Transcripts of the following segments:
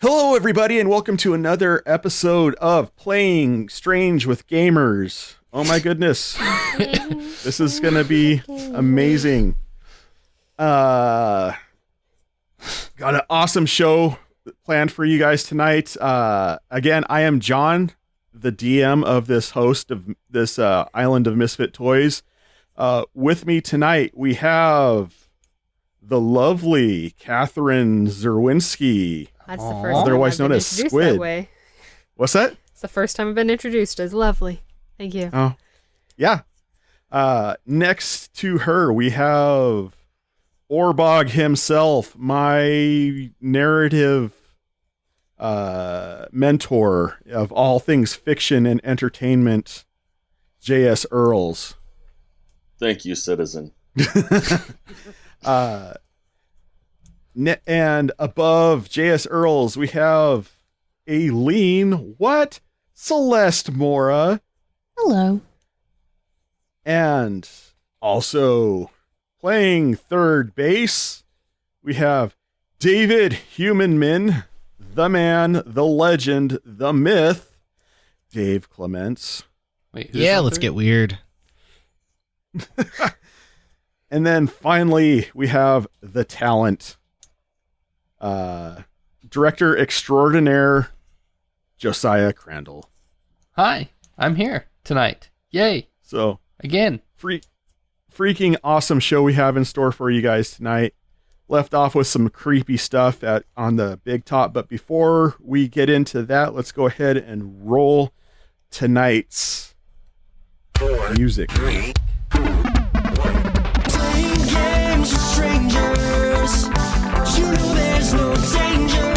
Hello, everybody, and welcome to another episode of Playing Strange with Gamers. Oh my goodness. This is going to be amazing. Got an awesome show planned for you guys tonight. Again, I am John, the DM of this host of this Island of Misfit Toys. With me tonight, we have the lovely Catherine Zerwinski. That's the first otherwise time I've known been as introduced Squid. that way. What's that? It's the first time I've been introduced as lovely. Thank you. Oh, yeah. Next to her, we have Orbog himself, my narrative mentor of all things fiction and entertainment, J.S. Earls. Thank you, citizen. And above J.S. Earls, we have Aileen, Celeste Mora. Hello. And also playing third base, we have David Humanman, the man, the legend, the myth, Dave Clements. Wait, Let's get weird. And then finally, we have the talent, director extraordinaire, Josiah Crandall. Hi, I'm here tonight. Yay. So, Again. freaking awesome show we have in store for you guys tonight. Left off with some creepy stuff on the big top, but before we get into that, let's go ahead and roll tonight's music. Playing games with strangers, you know there's no danger.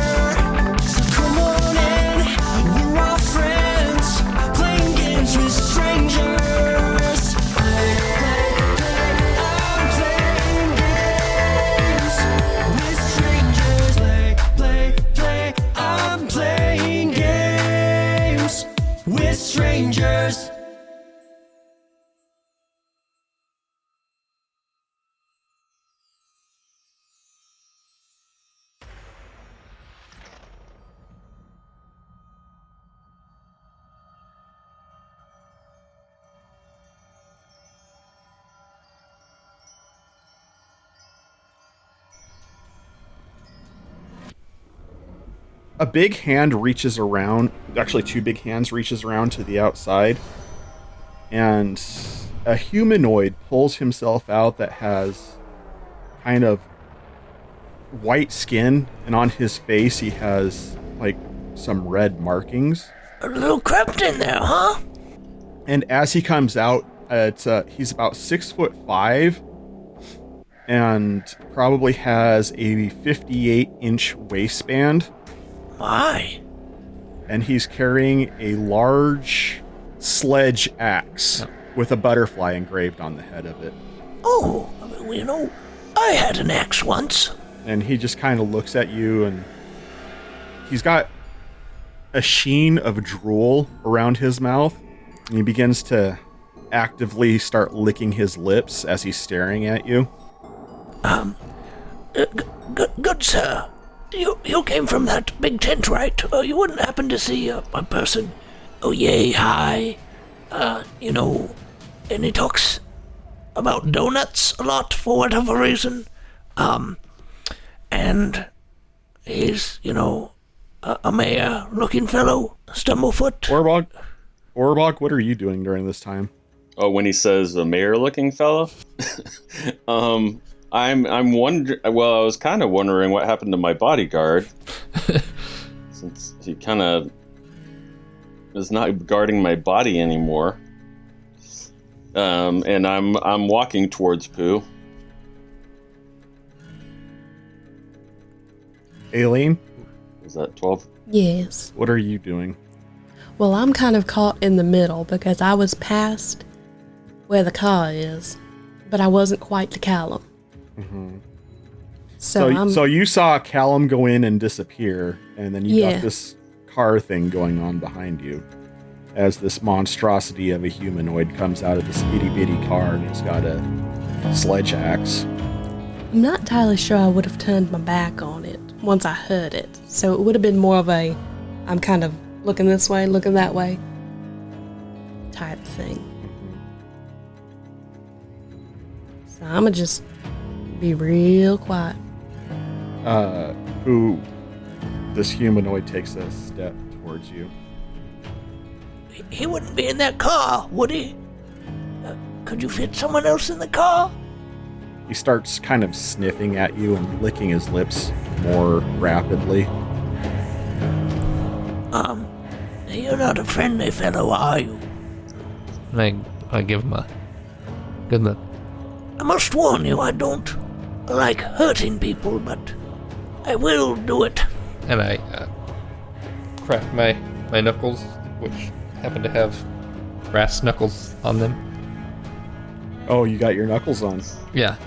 So come on in, we're all friends. Playing games with strangers. I'm playing games with strangers. I'm playing games with strangers. A big hand reaches around, actually two big hands reaches around to the outside, and a humanoid pulls himself out that has kind of white skin, and on his face he has like some red markings. A little crept in there, huh? And as he comes out, he's about 6'5", and probably has a 58-inch waistband. My. And he's carrying a large sledge axe with a butterfly engraved on the head of it. Oh, you know, I had an axe once. And he just kind of looks at you, and he's got a sheen of drool around his mouth, and he begins to actively start licking his lips as he's staring at you. Good sir. You came from that big tent, right? You wouldn't happen to see a person, oh yay, hi, you know, and he talks about donuts a lot for whatever reason, and he's, you know, a mayor-looking fellow, Stumblefoot. Orbog, what are you doing during this time? Oh, when he says the mayor-looking fellow? I'm wondering. Well, I was kind of wondering what happened to my bodyguard, since he kind of is not guarding my body anymore. And I'm walking towards Pooh. Aileen, Is that 12? Yes. what are you doing? Well, I'm kind of caught in the middle because I was past where the car is, but I wasn't quite to Callum. Mm-hmm. So you saw Callum go in and disappear, and then you Yeah. got this car thing going on behind you as this monstrosity of a humanoid comes out of this itty-bitty car, and he's got a sledge axe. I'm not entirely sure I would have turned my back on it. once I heard it. So it would have been more of a, I'm kind of looking this way, looking that way type thing. So I'ma just be real quiet. This humanoid takes a step towards you. He wouldn't be in that car, would he? Could you fit someone else in the car? He starts kind of sniffing at you and licking his lips more rapidly. You're not a friendly fellow, are you? And I give him a good look. I must warn you, I don't like hurting people, but I will do it. And I crack my knuckles, which happen to have brass knuckles on them. Oh, you got your knuckles on. Yeah.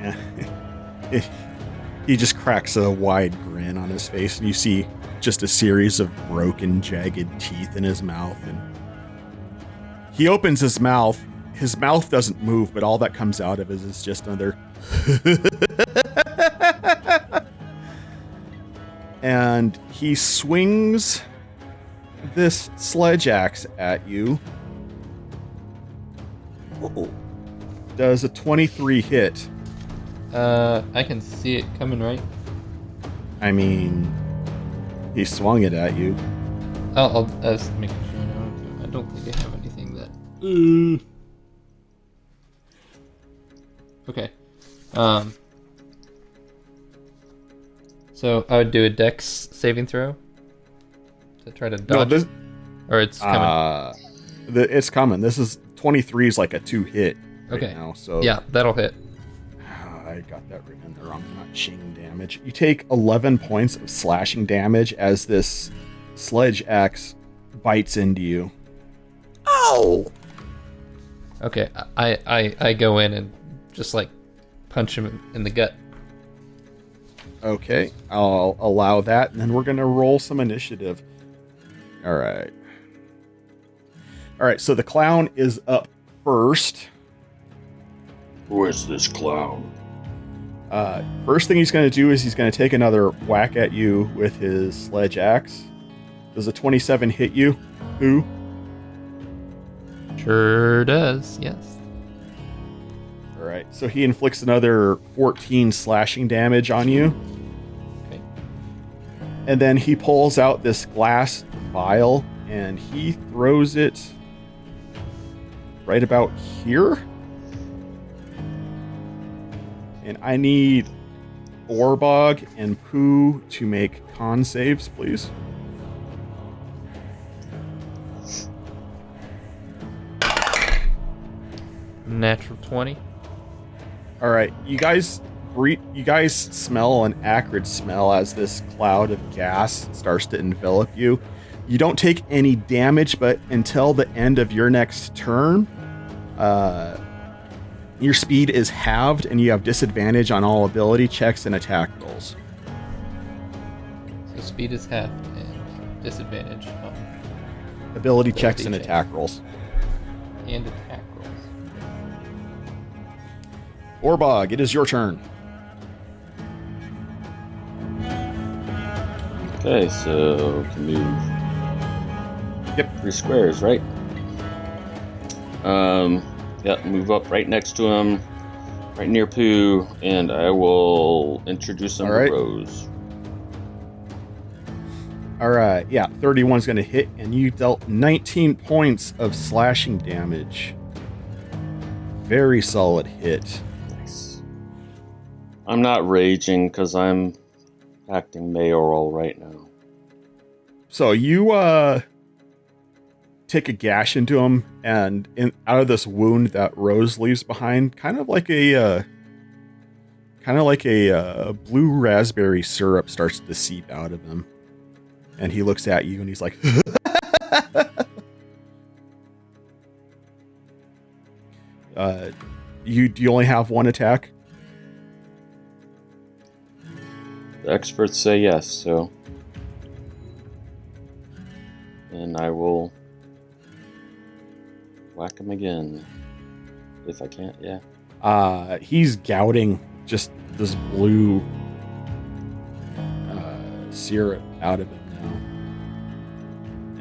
Yeah. He just cracks a wide grin on his face, and you see just a series of broken, jagged teeth in his mouth. And he opens his mouth. His mouth doesn't move, but all that comes out of it is just another. And he swings this sledge axe at you. Does a 23 hit? I can see it coming, right? I mean, he swung it at you. I'll just make sure I don't think I have anything that. Okay. So I would do a dex saving throw to try to dodge. Or it's coming. It's coming. This is 23 is like a 2-hit right Okay. now. So Yeah, that'll hit. I got that written there wrong. Not shing damage. You take 11 points of slashing damage as this sledge axe bites into you. Ow! Okay, I go in and just like punch him in the gut. Okay, I'll allow that, and then we're gonna roll some initiative. All right. So the clown is up first. Who is this clown? First thing he's going to do is he's going to take another whack at you with his sledge axe. Does a 27 hit you? Who? Sure does, yes. All right, so he inflicts another 14 slashing damage on you. Okay. And then he pulls out this glass vial and he throws it right about here. And I need Orbog and Pooh to make con saves, please. Natural 20. All right, you guys smell an acrid smell as this cloud of gas starts to envelop you. You don't take any damage, but until the end of your next turn, your speed is halved, and you have disadvantage on all ability checks and attack rolls. So speed is half and disadvantage on Ability checks and checks. attack rolls. and attack rolls. Orbog, it is your turn. Okay, so we can move. Yep. 3 squares, right? Yeah, move up right next to him, right near Pooh, and I will introduce him All right. to Rose. All right, yeah, 31's going to hit, and you dealt 19 points of slashing damage. Very solid hit. Nice. I'm not raging because I'm acting mayoral right now. So you take a gash into him, and out of this wound that Rose leaves behind, kind of like a blue raspberry syrup starts to seep out of him, and he looks at you and he's like, you only have one attack. The experts say yes, so. And I will whack him again. If I can't, yeah. He's gouting just this blue syrup out of him now.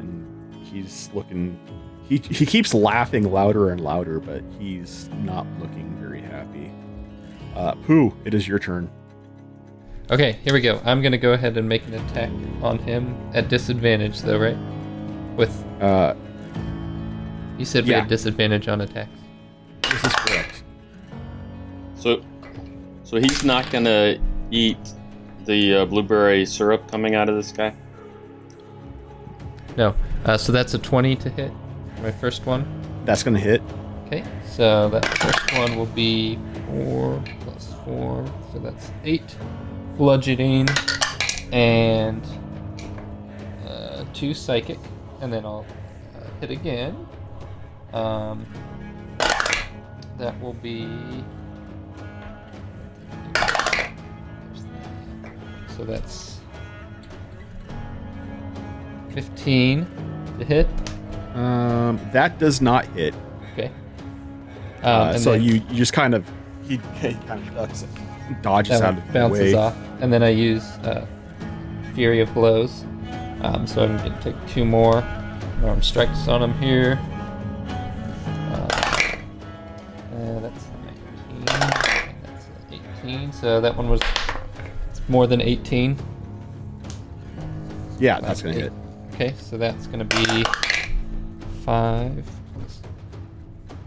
And he's looking... He keeps laughing louder and louder, but he's not looking very happy. Pooh, it is your turn. Okay, here we go. I'm gonna go ahead and make an attack on him at disadvantage, though, right? With you said we yeah. had disadvantage on attacks. This is correct. So he's not gonna eat the blueberry syrup coming out of this guy? No. So that's a 20 to hit. My first one. That's going to hit. Okay, so that first one will be 4 plus 4, so that's 8 bludgeoning and 2 psychic, and then I'll hit again. That will be... So that's 15 to hit. That does not hit. Okay. So then you just kind of... He kind of ducks it. Dodges that out one of the bounces way. off, and then I use Fury of Blows. So I'm going to take 2 more arm strikes on him here. That's 19, and that's 18. So that one was more than 18. Yeah, that's going to hit. Okay, so that's going to be 5 plus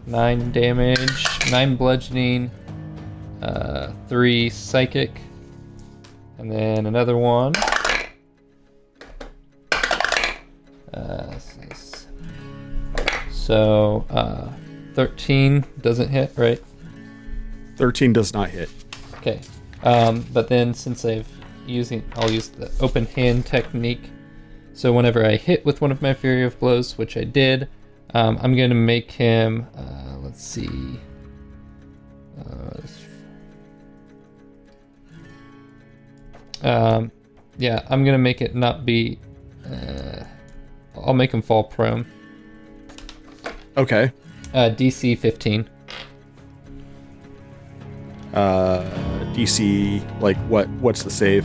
9 damage, 9 bludgeoning, 3 psychic, and then another one. So 13 doesn't hit, right? 13 does not hit. Okay. But then since I'll use the open hand technique. So whenever I hit with one of my Fury of Blows, which I did, I'm going to make him, let's see. Yeah, I'm going to make it not be, I'll make him fall prone. Okay. DC 15. DC, like what's the save?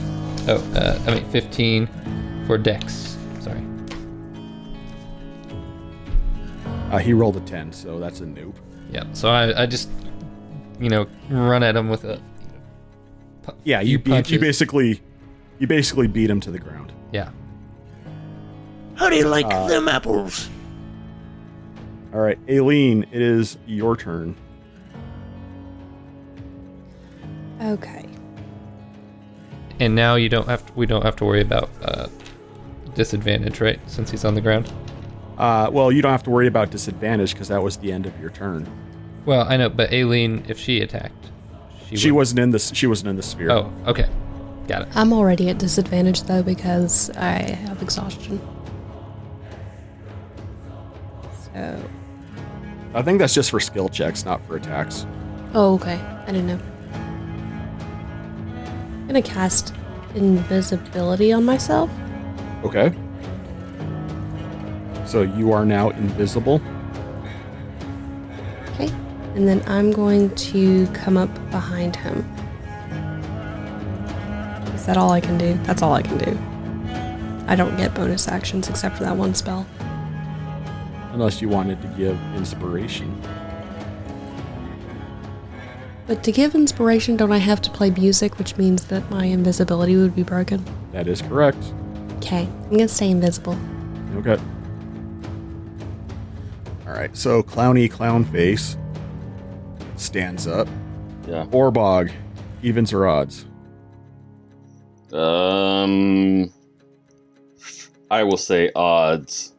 15 for Dex. Sorry. He rolled a 10, so that's a noob. Yeah, so I just, run at him with a... Yeah, you basically beat him to the ground. Yeah. How do you like them apples? All right, Aileen, it is your turn. Okay. And now we don't have to worry about disadvantage, right? Since he's on the ground. Well, you don't have to worry about disadvantage because that was the end of your turn. Well, I know, but Aileen, if she attacked, she wasn't in the sphere. Oh, okay, got it. I'm already at disadvantage though because I have exhaustion. So. I think that's just for skill checks, not for attacks. Oh, okay. I didn't know. I'm gonna cast invisibility on myself. Okay. So you are now invisible. Okay. And then I'm going to come up behind him. Is that all I can do? That's all I can do. I don't get bonus actions except for that one spell. Unless you wanted to give inspiration. But to give inspiration, don't I have to play music, which means that my invisibility would be broken? That is correct. Okay, I'm gonna stay invisible. Okay. Alright, so Clowny Clownface stands up. Yeah. Orbog, evens or odds? I will say odds.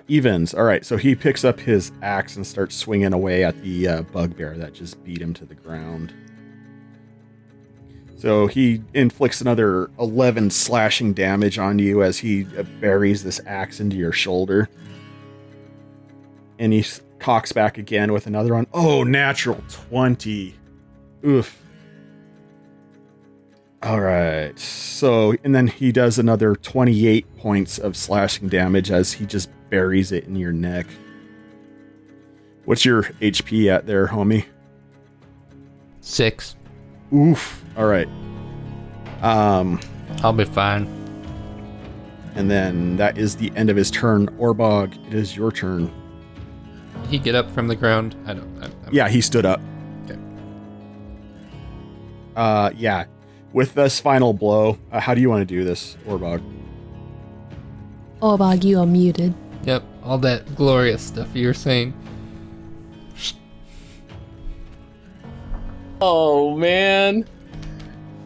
Evens. Alright, so he picks up his axe and starts swinging away at the bugbear that just beat him to the ground. So he inflicts another 11 slashing damage on you as he buries this axe into your shoulder. And he cocks back again with another one. Oh, natural 20. Oof. Alright, so, and then he does another 28 points of slashing damage as he just buries it in your neck. What's your HP at there, homie? 6. Oof. All right. I'll be fine. And then that is the end of his turn. Orbog, it is your turn. Did he get up from the ground? Yeah, he stood up. Okay. Yeah. With this final blow, how do you want to do this, Orbog? Orbog, you are muted. Yep, all that glorious stuff you were saying. Oh man.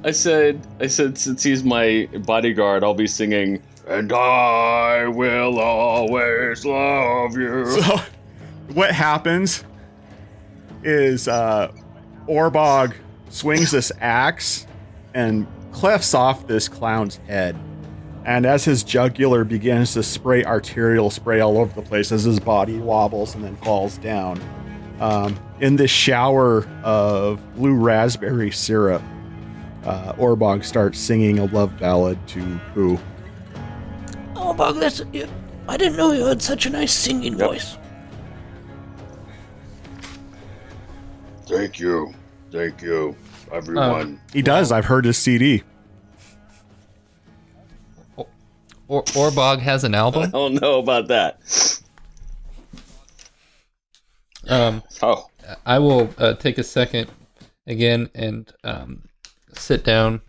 I said since he's my bodyguard, I'll be singing "And I will always love you." So, what happens is Orbog swings this axe and clefts off this clown's head. And as his jugular begins to spray arterial spray all over the place as his body wobbles and then falls down, in this shower of blue raspberry syrup, Orbog starts singing a love ballad to Pooh. Oh, Bog, I didn't know you had such a nice singing voice. Thank you, everyone. He does. I've heard his CD. Orbog has an I album. don't know about that. I will take a second again and sit down,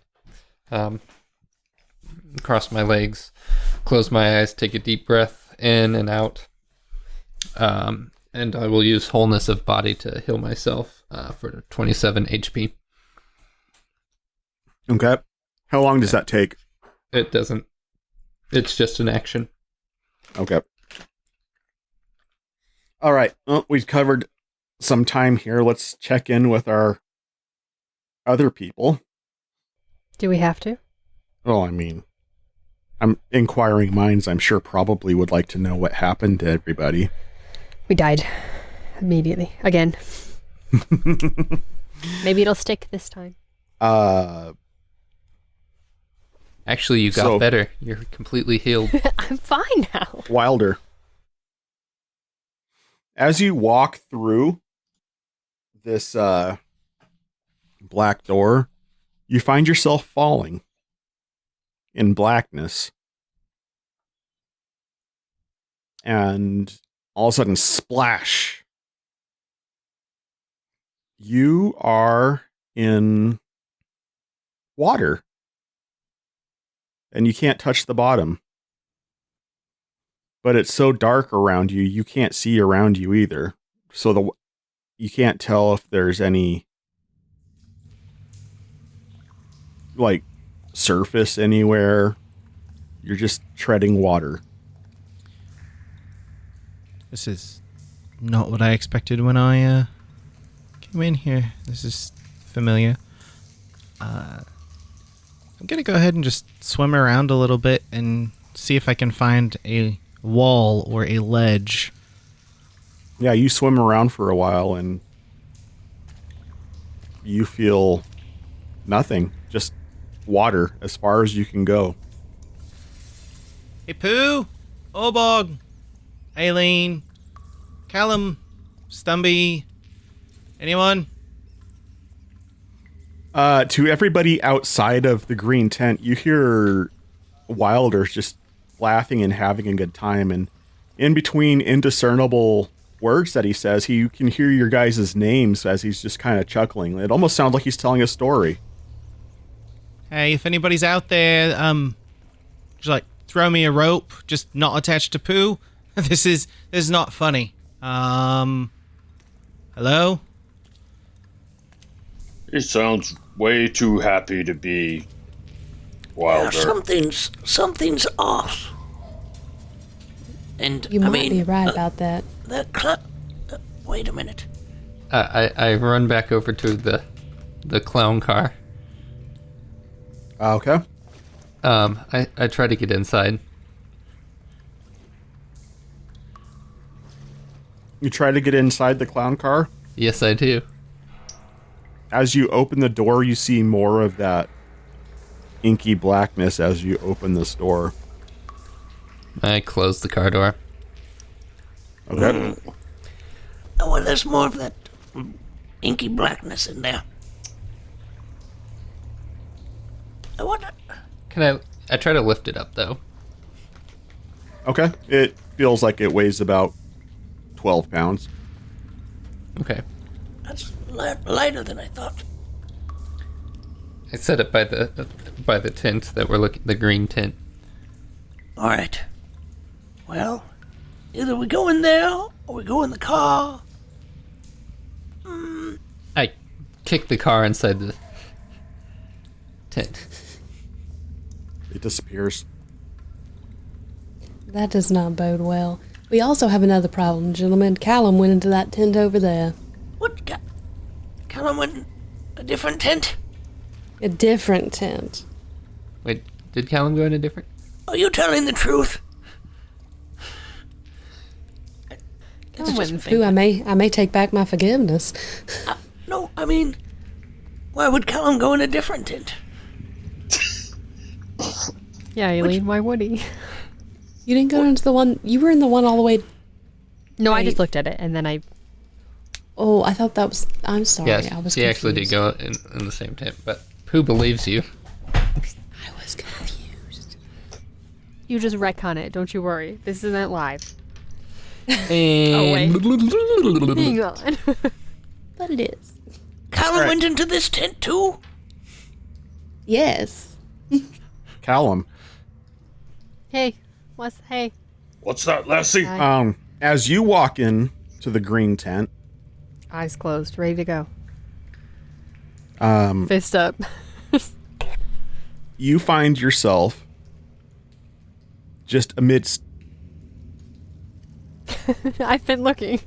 cross my legs, close my eyes, take a deep breath in and out, and I will use wholeness of body to heal myself for 27 HP. Okay. How long does that take? It doesn't. It's just an action. Okay. All right. Well, we've covered some time here. Let's check in with our other people. Do we have to? Well, I mean, inquiring minds, I'm sure, probably would like to know what happened to everybody. We died. Immediately. Again. Maybe it'll stick this time. Actually, you got better. You're completely healed. I'm fine now. Wilder. As you walk through this black door, you find yourself falling in blackness. And all of a sudden, splash. You are in water. And you can't touch the bottom. But it's so dark around you, you can't see around you either. So you can't tell if there's any like surface anywhere. You're just treading water. This is not what I expected when I came in here. This is familiar. I'm going to go ahead and just swim around a little bit and see if I can find a wall or a ledge. Yeah, you swim around for a while and you feel nothing. Just water as far as you can go. Hey, Pooh, Orbog, Aileen, Callum, Stumby, anyone? To everybody outside of the green tent, you hear Wilder just laughing and having a good time. And in between indiscernible words that he says, you can hear your guys' names as he's just kind of chuckling. It almost sounds like he's telling a story. Hey, if anybody's out there, just like throw me a rope, just not attached to Pooh. This is not funny. Hello? He sounds way too happy to be Wilder. Something's off. And You might be right about that. Wait a minute. I run back over to the clown car. Okay. I try to get inside. You try to get inside the clown car. Yes, I do. As you open the door, you see more of that inky blackness as you open this door. I close the car door. Okay. Oh, well, there's more of that inky blackness in there. What? I try to lift it up, though. Okay. It feels like it weighs about 12 pounds. Okay. That's lighter than I thought. I set it by the tent that we're looking, the green tent. All right. Well, either we go in there or we go in the car. I kick the car inside the tent. It disappears. That does not bode well. We also have another problem, gentlemen. Callum went into that tent over there. What? Callum went in a different tent? A different tent. Wait, did Callum go in a different? Are you telling the truth? I wouldn't Ooh, think. I may take back my forgiveness. No, I mean, why would Callum go in a different tent? Yeah, Aileen, why would he? You didn't go into the one. You were in the one all the way. No, I Wait. just looked at it and then I. Oh, I thought that was. I'm sorry. Yes, I was he actually did confused. go in the same tent, but who believes you? I was confused. You just retcon it, don't you worry. This isn't live. And Hang on. But it is. Callum went into this tent too? Yes. Callum. Hey, hey. What's that, Lassie? As you walk in to the green tent, Eyes closed, ready to go. um, Fist up. you find yourself just amidst. I've been looking.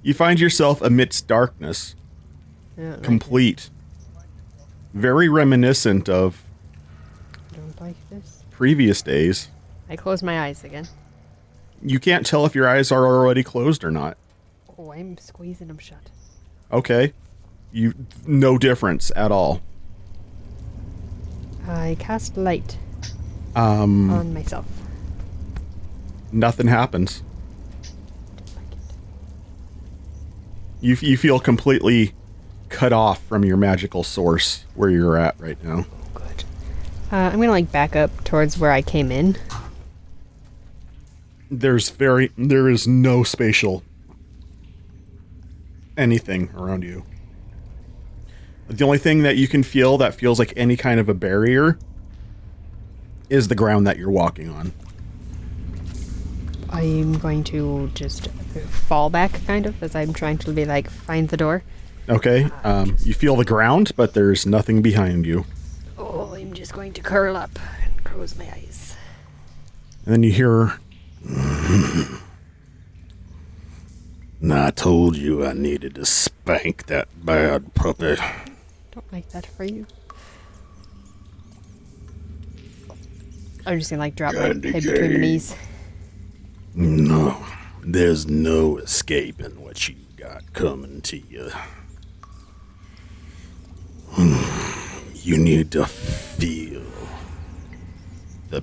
You find yourself amidst darkness, Yeah, complete, very reminiscent of I don't like this. previous days. I close my eyes again. You can't tell if your eyes are already closed or not. Oh, I'm squeezing them shut. Okay. No difference at all. I cast light on myself. Nothing happens. Don't like it. You feel completely cut off from your magical source where you're at right now. Good. I'm gonna back up towards where I came in. There is no spatial anything around you. The only thing that you can feel that feels like any kind of a barrier is the ground that you're walking on. I'm going to just fall back, kind of, as I'm trying to find the door. Okay, you feel the ground, but there's nothing behind you. Oh, I'm just going to curl up and close my eyes. And then you hear... I told you I needed to spank that bad puppy. Don't like that for you. I'm just gonna drop my head between my knees. No, there's no escaping what you got coming to you. You need to feel the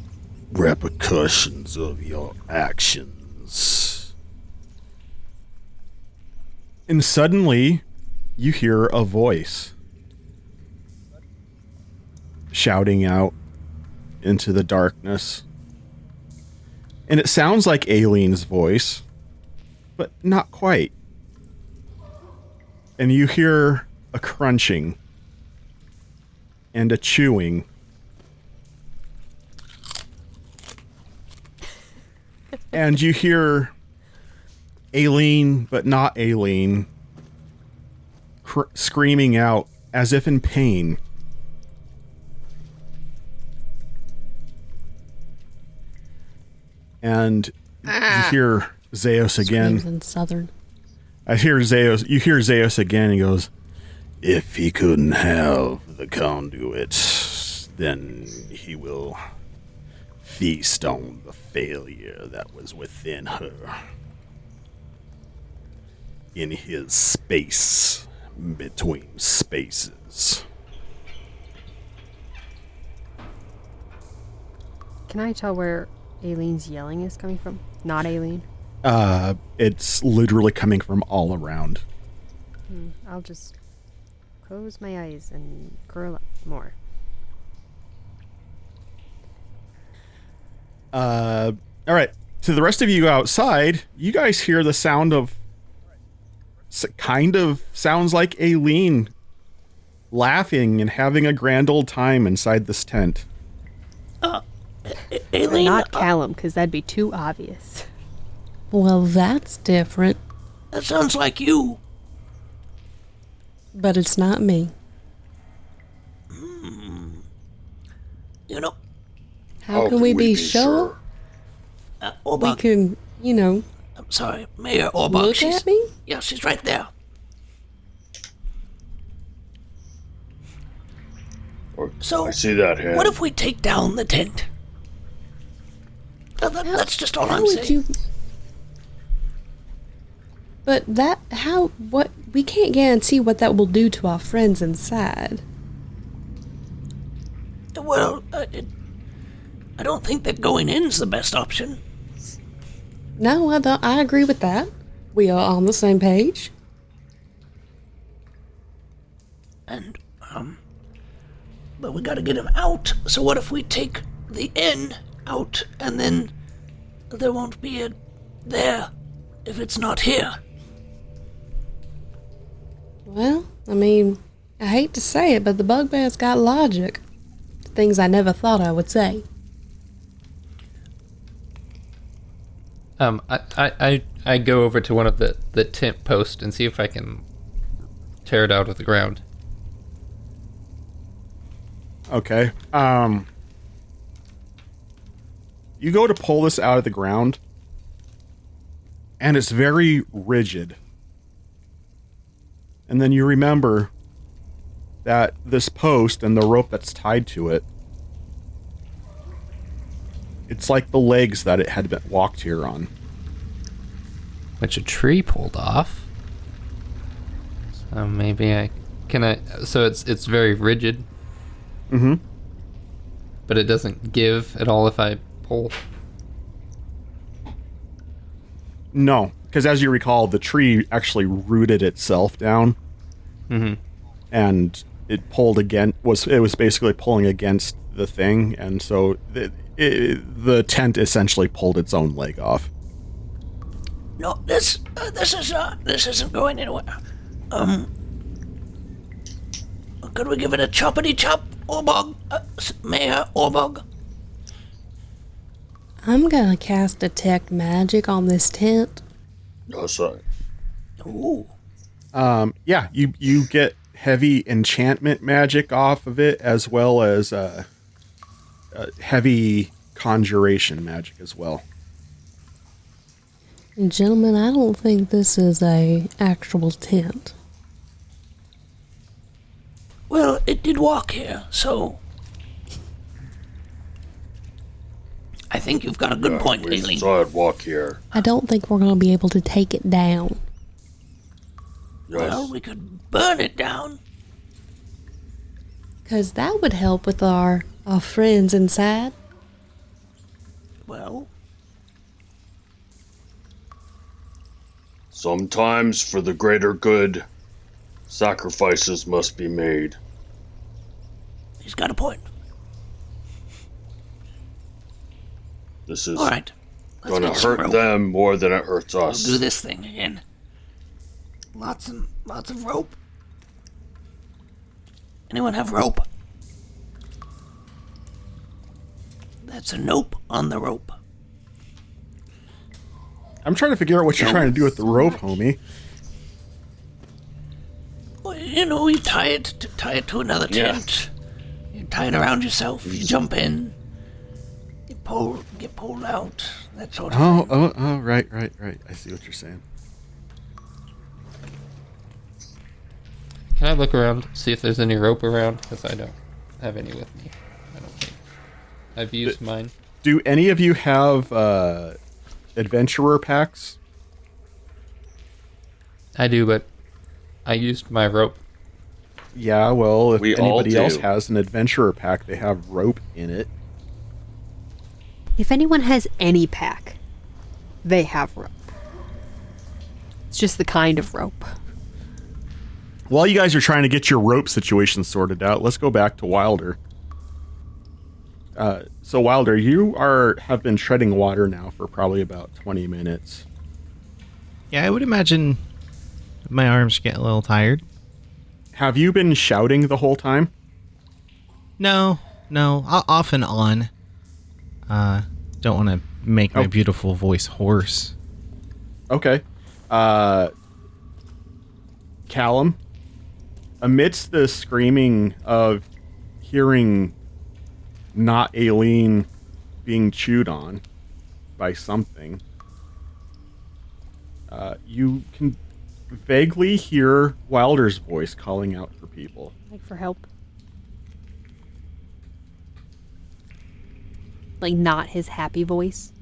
repercussions of your actions. And suddenly, you hear a voice shouting out into the darkness. And it sounds like Aileen's voice, but not quite. And you hear a crunching and a chewing. And you hear Aileen, but not Aileen, screaming out as if in pain. And you hear Zeus again. Screams in Southern. You hear Zeus again. He goes, if he couldn't have the conduit, then he will feast on the failure that was within her. In his space between spaces. Can I tell where Aileen's yelling is coming from? Not Aileen? It's literally coming from all around. I'll just close my eyes and curl up more. All right. To the rest of you outside, you guys hear the sound of kind of sounds like Aileen laughing and having a grand old time inside this tent. Aileen, Not Callum, because that'd be too obvious. Well, that's different, that sounds like you. but it's not me. You know, How can we be sure? We Orbog, can, I'm sorry, Mayor Orbog. look at me? Yeah, she's right there. So, I see that hand. what if we take down the tent? That's just all How I'm would saying. you? But we can't guarantee what that will do to our friends inside. Well, I don't think that going in's the best option. No, I don't. I agree with that. We are on the same page. And, but we gotta get him out. So what if we take the inn out and then there won't be a there if it's not here? Well, I mean, I hate to say it, but the bugbear's got logic. Things I never thought I would say. I go over to one of the tent posts and see if I can tear it out of the ground. Okay. You go to pull this out of the ground, and it's very rigid. And then you remember that this post and the rope that's tied to it, it's like the legs that it had been walked here on. Which a tree pulled off. So maybe so it's very rigid. Mm-hmm. But it doesn't give at all if I pull. No, because as you recall, the tree actually rooted itself down. Mm-hmm. And it pulled again. It was basically pulling against the thing, and so the tent essentially pulled its own leg off. No, this isn't going anywhere. Could we give it a choppity chop, Orbog? Mayor Orbog? I'm gonna cast Detect Magic on this tent. Oh, sorry. Ooh. Yeah, you get heavy enchantment magic off of it, as well as heavy conjuration magic as well. Gentlemen, I don't think this is a actual tent. Well, it did walk here, so I think you've got a good point, We Aileen. saw it walk here. I don't think we're gonna be able to take it down. Yes. Well, we could burn it down. Cause that would help with our friends inside. Well, Sometimes, for the greater good, sacrifices must be made. he's got a point. This is All right. Let's gonna get some hurt rope. them more than it hurts We'll us. do this thing again. Lots of rope. Anyone have rope? That's a nope on the rope. I'm trying to figure out what you're trying to do with the rope, homie. Well, you tie it to another Yeah. tent. You tie it around yourself. You jump in. You get pulled out. That sort of thing. Oh, right. I see what you're saying. Can I look around, see if there's any rope around? Because I don't have any with me. I don't think. I've used mine. Do any of you have adventurer packs? I do, but I used my rope. Yeah, well, if We all anybody else do. has an adventurer pack, they have rope in it. If anyone has any pack, they have rope. It's just the kind of rope. While you guys are trying to get your rope situation sorted out, let's go back to Wilder. So Wilder, you have been treading water now for probably about 20 minutes. Yeah, I would imagine my arms get a little tired. Have you been shouting the whole time? No, off and on. Don't want to make my beautiful voice hoarse. Okay. Callum, amidst the screaming of hearing not Aileen being chewed on by something, you can vaguely hear Wilder's voice calling out for people. Like for help. Like not his happy voice.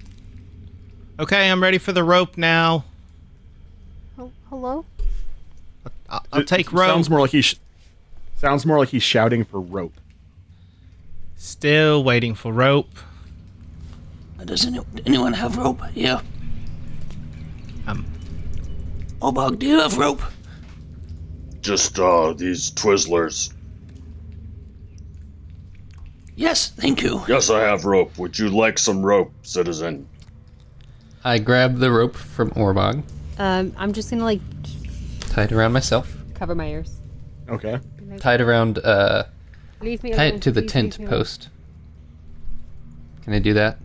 Okay, I'm ready for the rope now. Oh, hello? I'll take rope. Sounds more like he's shouting for rope. Still waiting for rope. Does anyone have rope? Yeah. Obog, do you have rope? Just these Twizzlers. Yes, thank you. Yes, I have rope. Would you like some rope, citizen? I grab the rope from Orbog, I'm just gonna like tie it around myself, cover my ears. Okay. tie it around, Leave me tie alone. it to the Please tent leave me alone. post. Can I do that?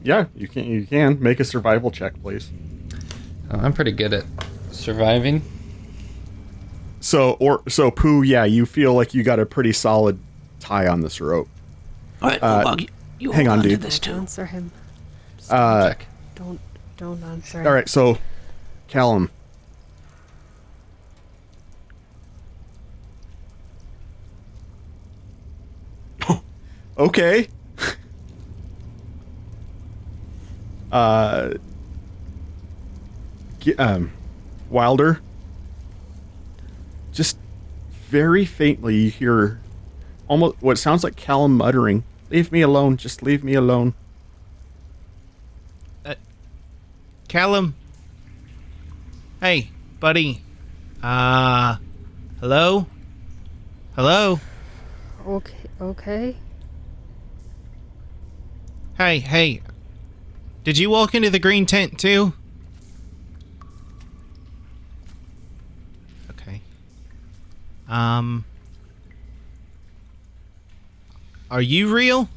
Yeah, you can. You can make a survival check, please. Oh, I'm pretty good at surviving. So Pooh, yeah, you feel like you got a pretty solid tie on this rope. All right, Obog, you hang hold on, to dude. this too. Answer him. Check. Don't answer him. All right, so Callum. Okay. Wilder. Just very faintly, you hear almost what sounds like Callum muttering, "Leave me alone. Just leave me alone." Callum? Hey, buddy. Hello? Hello? Okay. Hey. Did you walk into the green tent too? Okay. Are you real?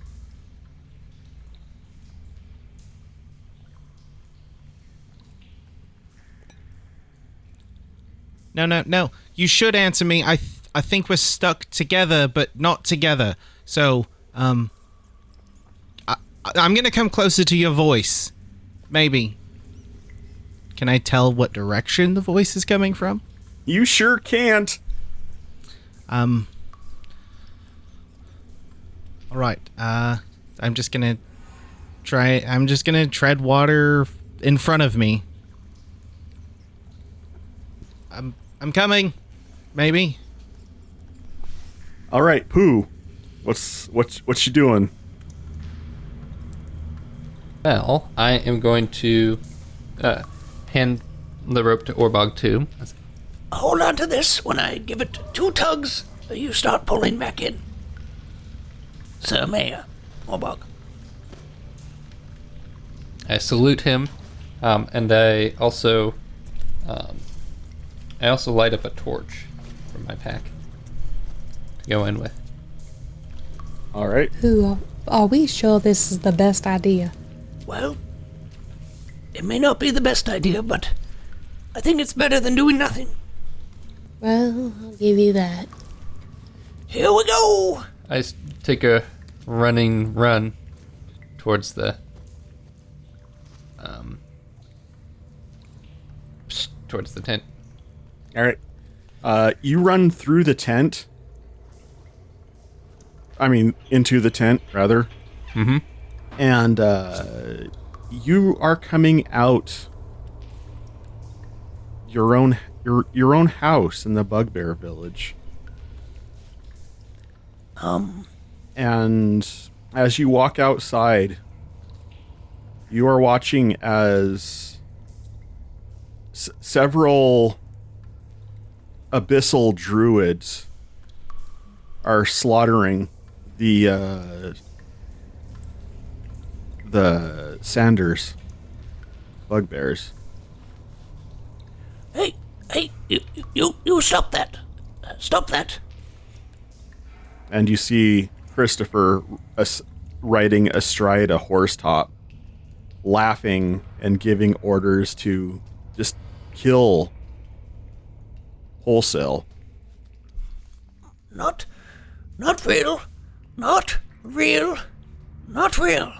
No. You should answer me. I think we're stuck together, but not together. So, I'm gonna come closer to your voice. Maybe. Can I tell what direction the voice is coming from? You sure can't. All right. I'm just gonna tread water in front of me. I'm coming. Maybe. All right, Pooh. What's you doing? Well, I am going to hand the rope to Orbog too. Hold on to this. When I give it 2 tugs, you start pulling back in. Sir Mayor, Obog. I salute him, and I also light up a torch from my pack to go in with. All right. Who are we sure this is the best idea? Well, it may not be the best idea, but I think it's better than doing nothing. Well, I'll give you that. Here we go! I take a running run towards the tent. All right. You run through the tent. I mean, into the tent, rather. Mm-hmm. And you are coming out your own house in the Bugbear Village. And as you walk outside, you are watching as several abyssal druids are slaughtering the Sanders bugbears. Hey, you stop that. Stop that. And you see Christopher riding astride a horse top, laughing and giving orders to just kill wholesale. Not real. Not real. Not real.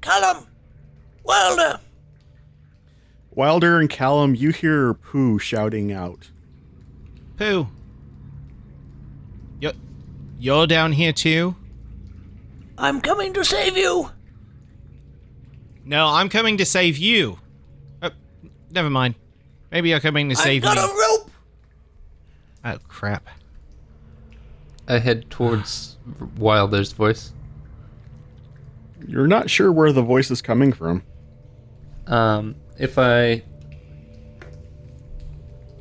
Callum! Wilder! Wilder and Callum, you hear Pooh shouting out. Pooh. You're down here too? I'm coming to save you! No, I'm coming to save you. Never mind. Maybe you're coming to save me. I've got a rope! Oh, crap. I head towards Wilder's voice. You're not sure where the voice is coming from. If I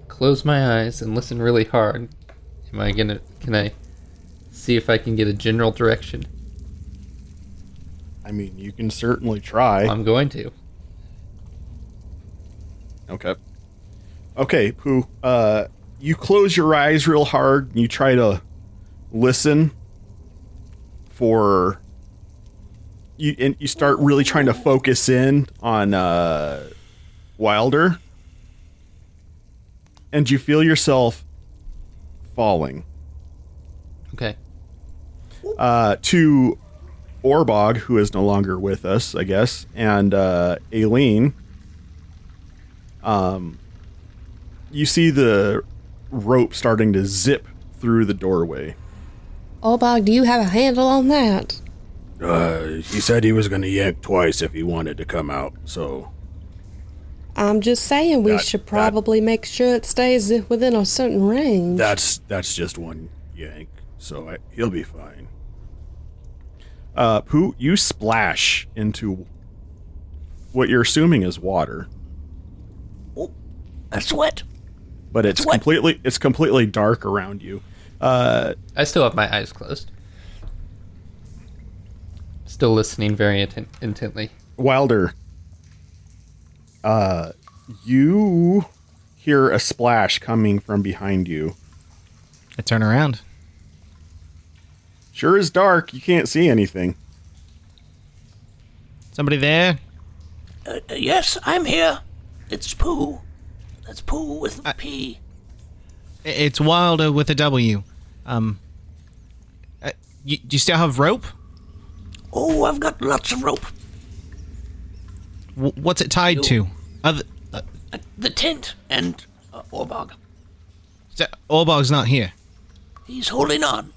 close my eyes and listen really hard, can I see if I can get a general direction? I mean, you can certainly try. I'm going to. Okay, Pooh. You close your eyes real hard and you try to listen for... You start really trying to focus in on Wilder. And you feel yourself falling. Okay. To Orbog, who is no longer with us, I guess, and Aileen. You see the rope starting to zip through the doorway. Olbog, do you have a handle on that? He said he was going to yank twice if he wanted to come out, so... I'm just saying we should probably make sure it stays within a certain range. That's just one yank, so he'll be fine. Pooh, you splash into what you're assuming is water. Oh, that's wet. But it's completely dark around you. I still have my eyes closed. Still listening very intently. Wilder, you hear a splash coming from behind you. I turn around. Sure is dark. You can't see anything. Somebody there? Yes, I'm here. It's Pooh. That's Pooh with a P. It's Wilder with a W. You still have rope? Oh, I've got lots of rope. What's it tied to? The tent and Orbog. Orbog's not here. He's holding on.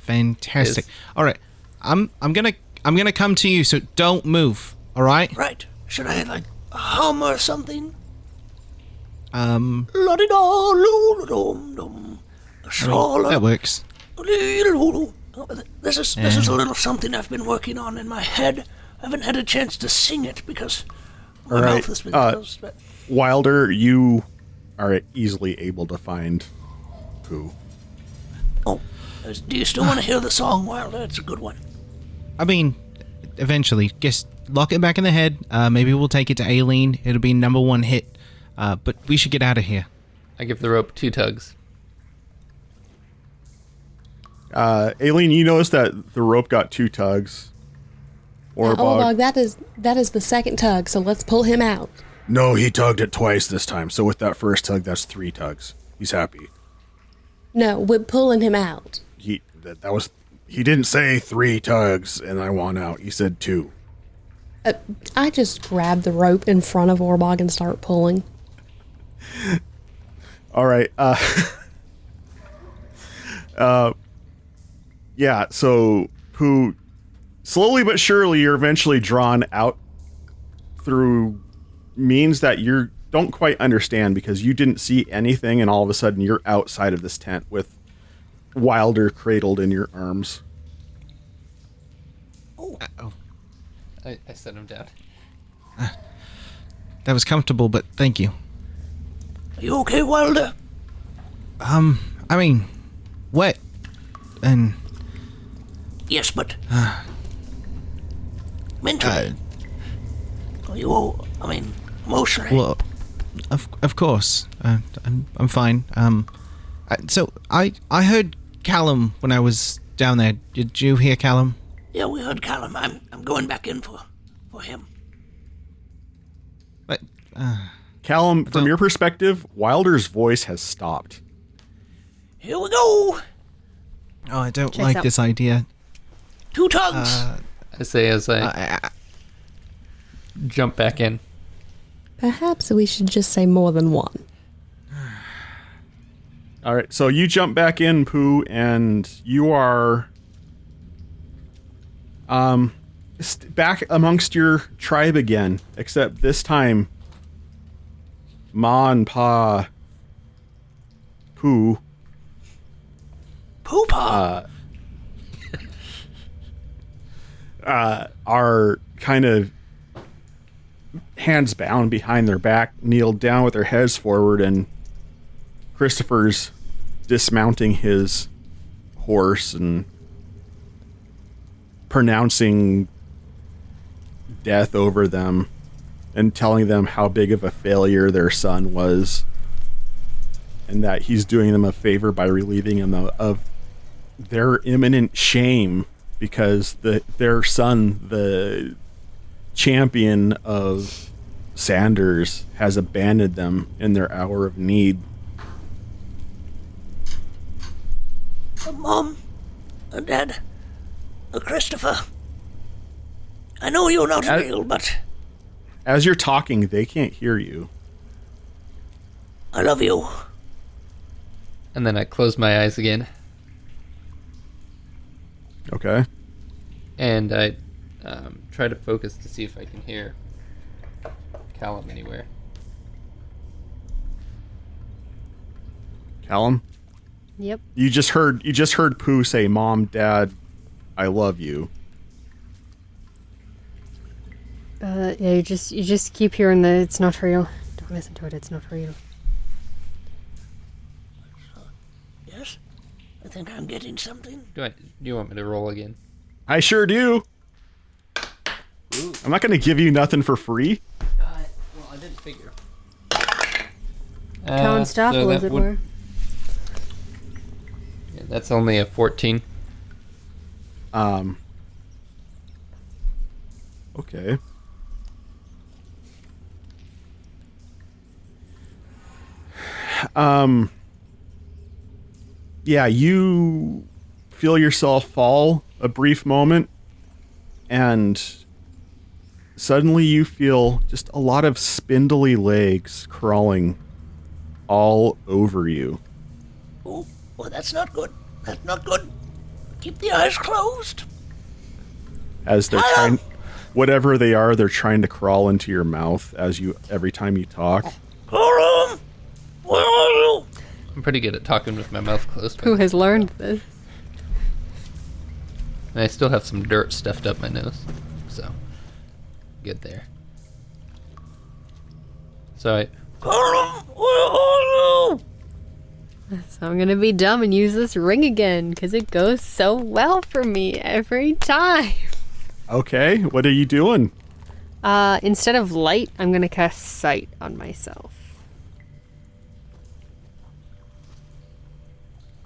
Fantastic. All right, I'm gonna come to you, so don't move. All right. Right. Should I hum or something? That works. This is a little something I've been working on in my head. I haven't had a chance to sing it because my mouth has been closed. But... Wilder, you are easily able to find Pooh. Oh, do you still want to hear the song, Wilder? It's a good one. I mean, eventually. Just lock it back in the head. Maybe we'll take it to Aileen. It'll be #1 hit. But we should get out of here. I give the rope 2 tugs. Aileen, you notice that the rope got 2 tugs. Olbog, that is the second tug, so let's pull him out. No, he tugged it twice this time. So with that first tug, that's 3 tugs. He's happy. No, we're pulling him out. He didn't say 3 tugs and I want out. He said 2. I just grab the rope in front of Orbog and start pulling. All right. Yeah, so Pooh, slowly but surely you're eventually drawn out through means that you don't quite understand because you didn't see anything and all of a sudden you're outside of this tent with Wilder cradled in your arms. Oh. I set him down. That was comfortable, but thank you. Are you okay, Wilder? I'm I mean, wet and Yes, but mentally, emotionally. well, of course, I'm fine. So I heard Callum when I was down there. Did you hear Callum? Yeah, we heard Callum. I'm going back in for him. But Callum, from your perspective, Wilder's voice has stopped. Here we go. oh, I don't Checks like out. this idea. 2 tugs. I say as I jump back in. Perhaps we should just say more than one. All right, so you jump back in, Pooh, and you are back amongst your tribe again, except this time Ma and Pa Pooh Poopa. are kind of hands bound behind their back, kneeled down with their heads forward, and Christopher's dismounting his horse and pronouncing death over them and telling them how big of a failure their son was and that he's doing them a favor by relieving them of their imminent shame because their son, the champion of Sanders, has abandoned them in their hour of need. Mom, Dad, Christopher. I know you're not real, but As you're talking, they can't hear you. I love you. And then I close my eyes again. Okay. And I try to focus to see if I can hear Callum anywhere. Callum, Yep. you just heard Pooh say, "Mom, Dad, I love you." Yeah, you just keep hearing the it's not real. Don't listen to it, it's not real. Yes? I think I'm getting something. Do you want me to roll again? I sure do. I'm not going to give you nothing for free. Well, I didn't figure. Constable, as it were. Yeah, that's only a 14. Okay. Yeah, you feel yourself fall a brief moment, and suddenly you feel just a lot of spindly legs crawling all over you. Oh, well, that's not good. That's not good. Keep the eyes closed. As they're trying, whatever they are, they're trying to crawl into your mouth every time you talk. Callum, where are you? I'm pretty good at talking with my mouth closed. Who has learned this? And I still have some dirt stuffed up my nose. So, good there. So Callum, where are you? So I'm gonna be dumb and use this ring again, because it goes so well for me every time. Okay, what are you doing? Instead of light, I'm gonna cast sight on myself.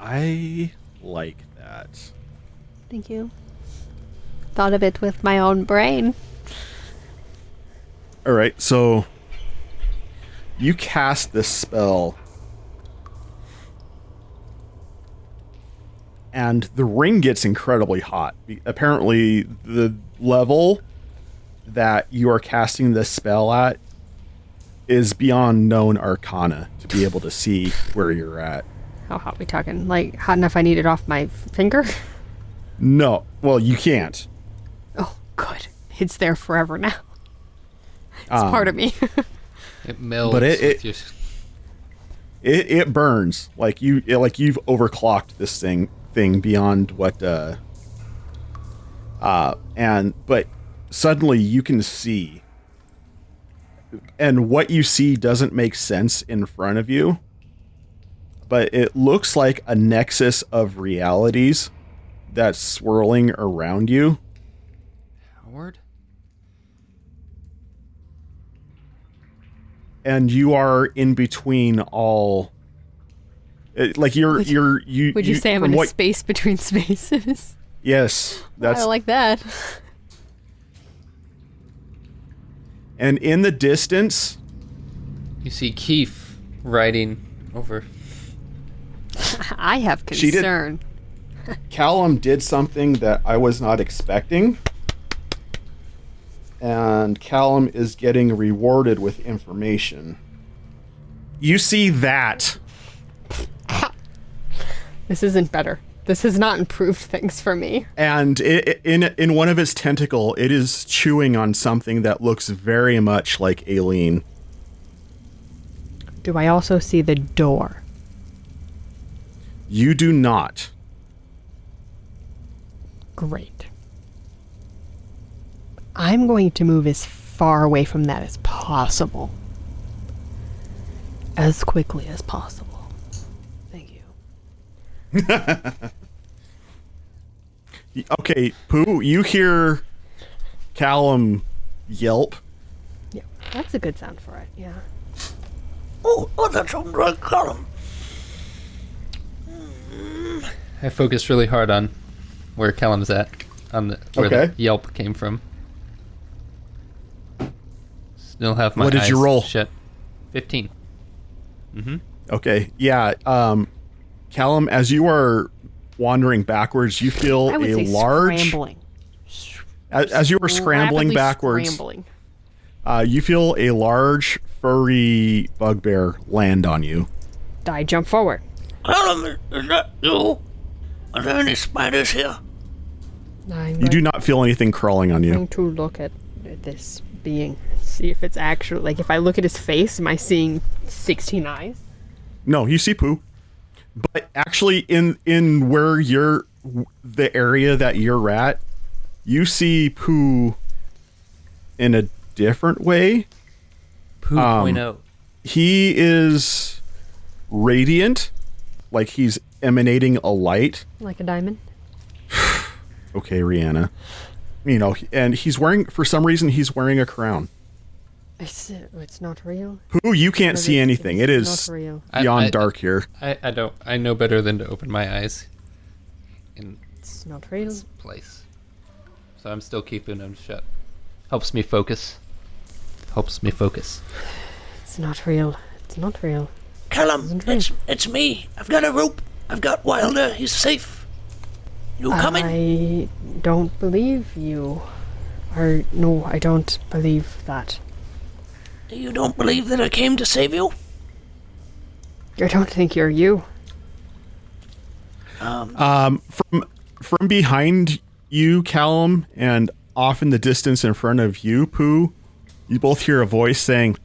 I like that. Thank you. Thought of it with my own brain. All right, so you cast this spell, and the ring gets incredibly hot. Apparently, the level that you are casting this spell at is beyond known arcana to be able to see where you're at. How hot we talking? Like, hot enough I need it off my finger? No, well, you can't. Oh, good. It's there forever now. It's part of me. it melts. But with your... it burns like you've overclocked this thing beyond what but suddenly you can see, and what you see doesn't make sense in front of you, but it looks like a nexus of realities that's swirling around you. Howard? And you are in between all. Like you. Would you say I'm in a space between spaces? Yes, that's. I like that. And in the distance, You see Keith riding over. I have She did- concern. Callum did something that I was not expecting. And Callum is getting rewarded with information. You see that. This isn't better. This has not improved things for me. And in one of its tentacle, it is chewing on something that looks very much like Aileen. Do I also see the door? You do not. Great. I'm going to move as far away from that as possible. As quickly as possible. Thank you. Okay, Pooh, you hear Callum yelp. Yeah, that's a good sound for it, yeah. Oh, that sounds right, Callum. I focused really hard on where Callum's at, on where Okay. the yelp came from. Still have my What did eyes you roll? shut. 15. Okay, yeah. Callum, as you are wandering backwards, you feel I would a say large. scrambling. As you were scrambling Rapidly backwards, Scrambling. You feel a large, furry bugbear land on you. I jump forward. Callum, is that you? Are there any spiders here? I'm You do not feel anything crawling on you. going to look at this being. See if it's actually, like, if I look at his face, am I seeing 16 eyes? No, you see Pooh. But actually, in where you're, the area that you're at, you see Pooh in a different way. Pooh point out. He is radiant, like he's emanating a light. Like a diamond? Okay, Rihanna. You know, and he's wearing, for some reason, he's wearing a crown. It's not real. Pooh, you can't see anything. It It's is not real. beyond dark here. I don't. I know better than to open my eyes in It's not real. this place. So I'm still keeping them shut. Helps me focus. Helps me focus. It's not real. It's not real. Callum, Isn't it? it's me. I've got a rope. I've got Wilder. He's safe. You coming? I don't believe you. Or, no, I don't believe that. You don't believe that I came to save you? I don't think you're you. From behind you, Callum, and off in the distance in front of you, Pooh, you both hear a voice saying,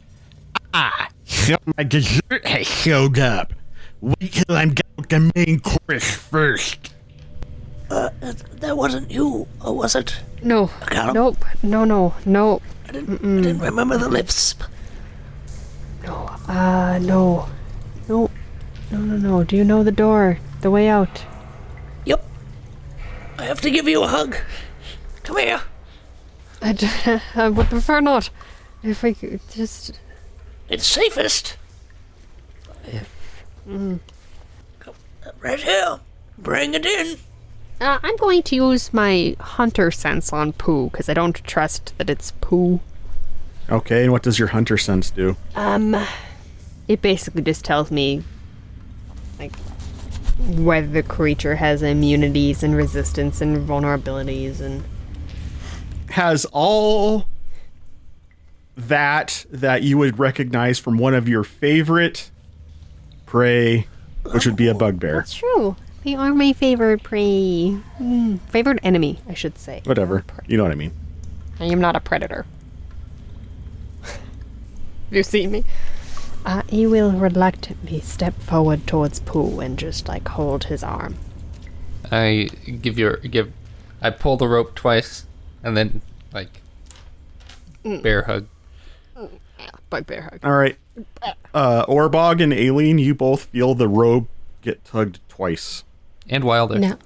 So my dessert has showed up. Wait till I'm done with the main course first. That wasn't you, or was it? No. Callum? Nope. No. I didn't remember the lisp. No. No. No. Do you know the door? The way out? Yep. I have to give you a hug. Come here. I would prefer not. If we could just... It's safest. Come, right here. Bring it in. I'm going to use my hunter sense on Pooh, because I don't trust that it's Pooh. okay, and what does your hunter sense do? It basically just tells me, like, whether the creature has immunities and resistance and vulnerabilities and... Has all that you would recognize from one of your favorite prey, which would be a bugbear. That's true. They are my favorite prey. Favorite enemy, I should say. Whatever. You know what I mean. I am not a predator. You see me? He will reluctantly step forward towards Pooh and just, like, hold his arm. I I pull the rope twice and then like bear hug. Bugbear hug. All right. Orbog and Aileen, you both feel the rope get tugged twice. And Wilder. Now,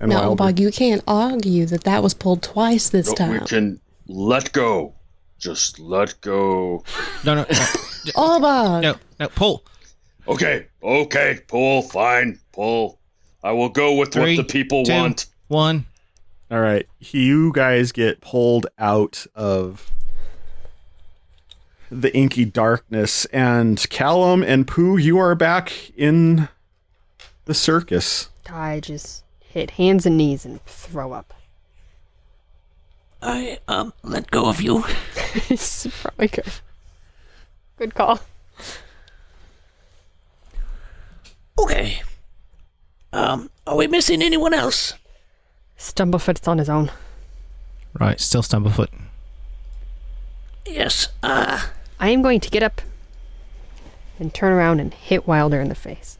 And now, Wilder. Bog, you can't argue that was pulled twice this We time. can let go. Just let go. No. Oh, Bog. No, pull. Okay, pull, fine, pull. I will go with 3, what the people 2, want. 1. All right, you guys get pulled out of the inky darkness, and Callum and Pooh, you are back in the circus. I just hit hands and knees and throw up. I, let go of you. It's probably good. Good call. Okay. Are we missing anyone else? Stumblefoot's on his own. Right, still Stumblefoot. Yes, I am going to get up and turn around and hit Wilder in the face.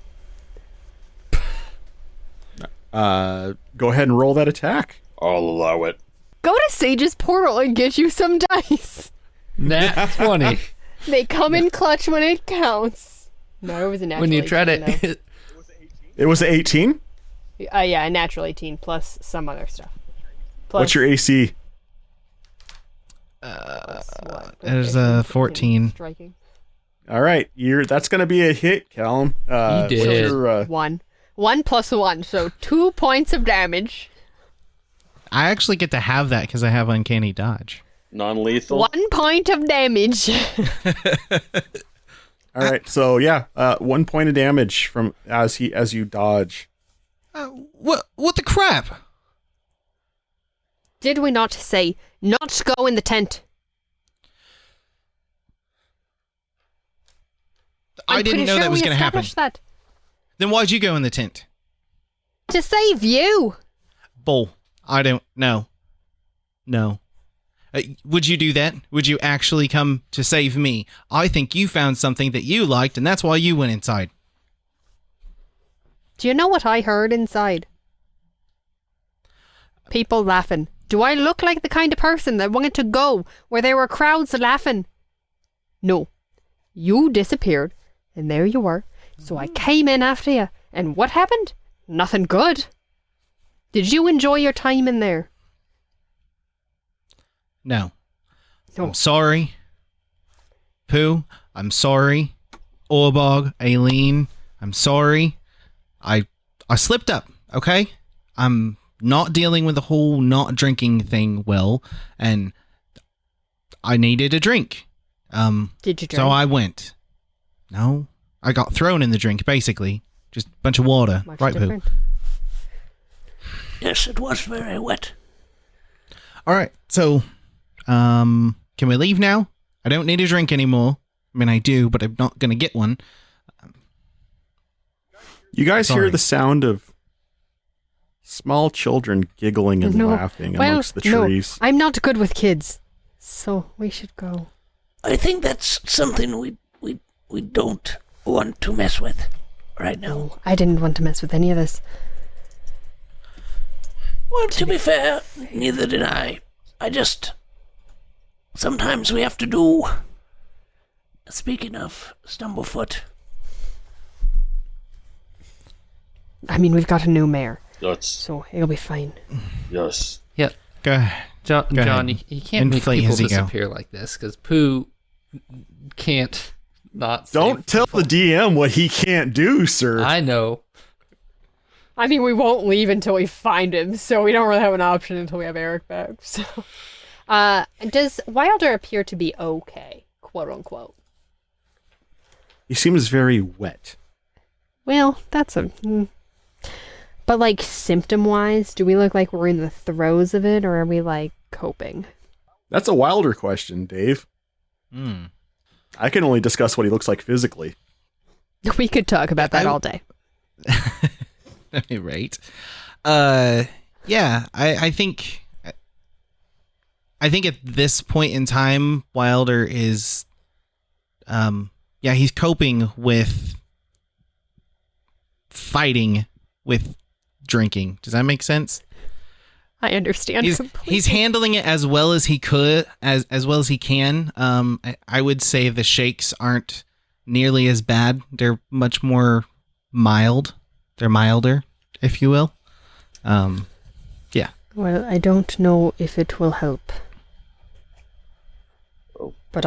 Go ahead and roll that attack. I'll allow it. Go to Sage's portal and get you some dice. Nat 20. They come in clutch when it counts. No, it was a natural When you 18, try though. to... It was 18. Yeah, a natural 18 plus some other stuff. Plus, What's your AC? what? There's a 14. Striking. All right, that's going to be a hit, Callum. You did. so you're, 1. 1 plus 1, so 2 points of damage. I actually get to have that because I have uncanny dodge. Non-lethal? 1 point of damage. all right, so yeah, 1 point of damage from as you dodge. What the crap? Did we not say not go in the tent? I didn't know that was going to happen. That. Then why'd you go in the tent? To save you. Bull. I don't know. No. Would you do that? Would you actually come to save me? I think you found something that you liked, and that's why you went inside. Do you know what I heard inside? People laughing. Do I look like the kind of person that wanted to go where there were crowds laughing? No. You disappeared, and there you were. So I came in after you. And what happened? Nothing good. Did you enjoy your time in there? No. No. I'm sorry. Pooh, I'm sorry. Orbog, Aileen, I'm sorry. I slipped up, okay? I'm not dealing with the whole not drinking thing well, and I needed a drink. Did you drink? So I went. No. I got thrown in the drink, basically. Just a bunch of water. Much Right, Pooh? different. yes, it was very wet. Alright, so, can we leave now? I don't need a drink anymore. I mean, I do, but I'm not gonna get one. You guys Sorry. hear the sound of small children giggling and No. laughing Well, amongst the no, trees. I'm not good with kids. So we should go. I think that's something we don't want to mess with right now. No, I didn't want to mess with any of this. Well, to be fair, neither did I. Sometimes we have to do. Speaking of Stumblefoot, I mean, we've got a new mayor, That's, so it'll be fine. yes. Yep. Go ahead. John, Go John ahead. you can't make Inflate people his ego. disappear like this, because Pooh can't not Don't save tell people. the DM what he can't do, sir. I know. I mean, we won't leave until we find him, so we don't really have an option until we have Eric back. So, does Wilder appear to be okay, quote unquote? He seems very wet. Well, that's a. But like symptom-wise, do we look like we're in the throes of it, or are we like coping? That's a Wilder question, Dave. I can only discuss what he looks like physically. We could talk about that all day. Right. Yeah, I think at this point in time, Wilder is, he's coping with fighting with drinking. Does that make sense? I understand completely. He's handling it as well as he could, as well as he can. I would say the shakes aren't nearly as bad. They're much more mild. They're milder, if you will. Yeah. Well, I don't know if it will help. But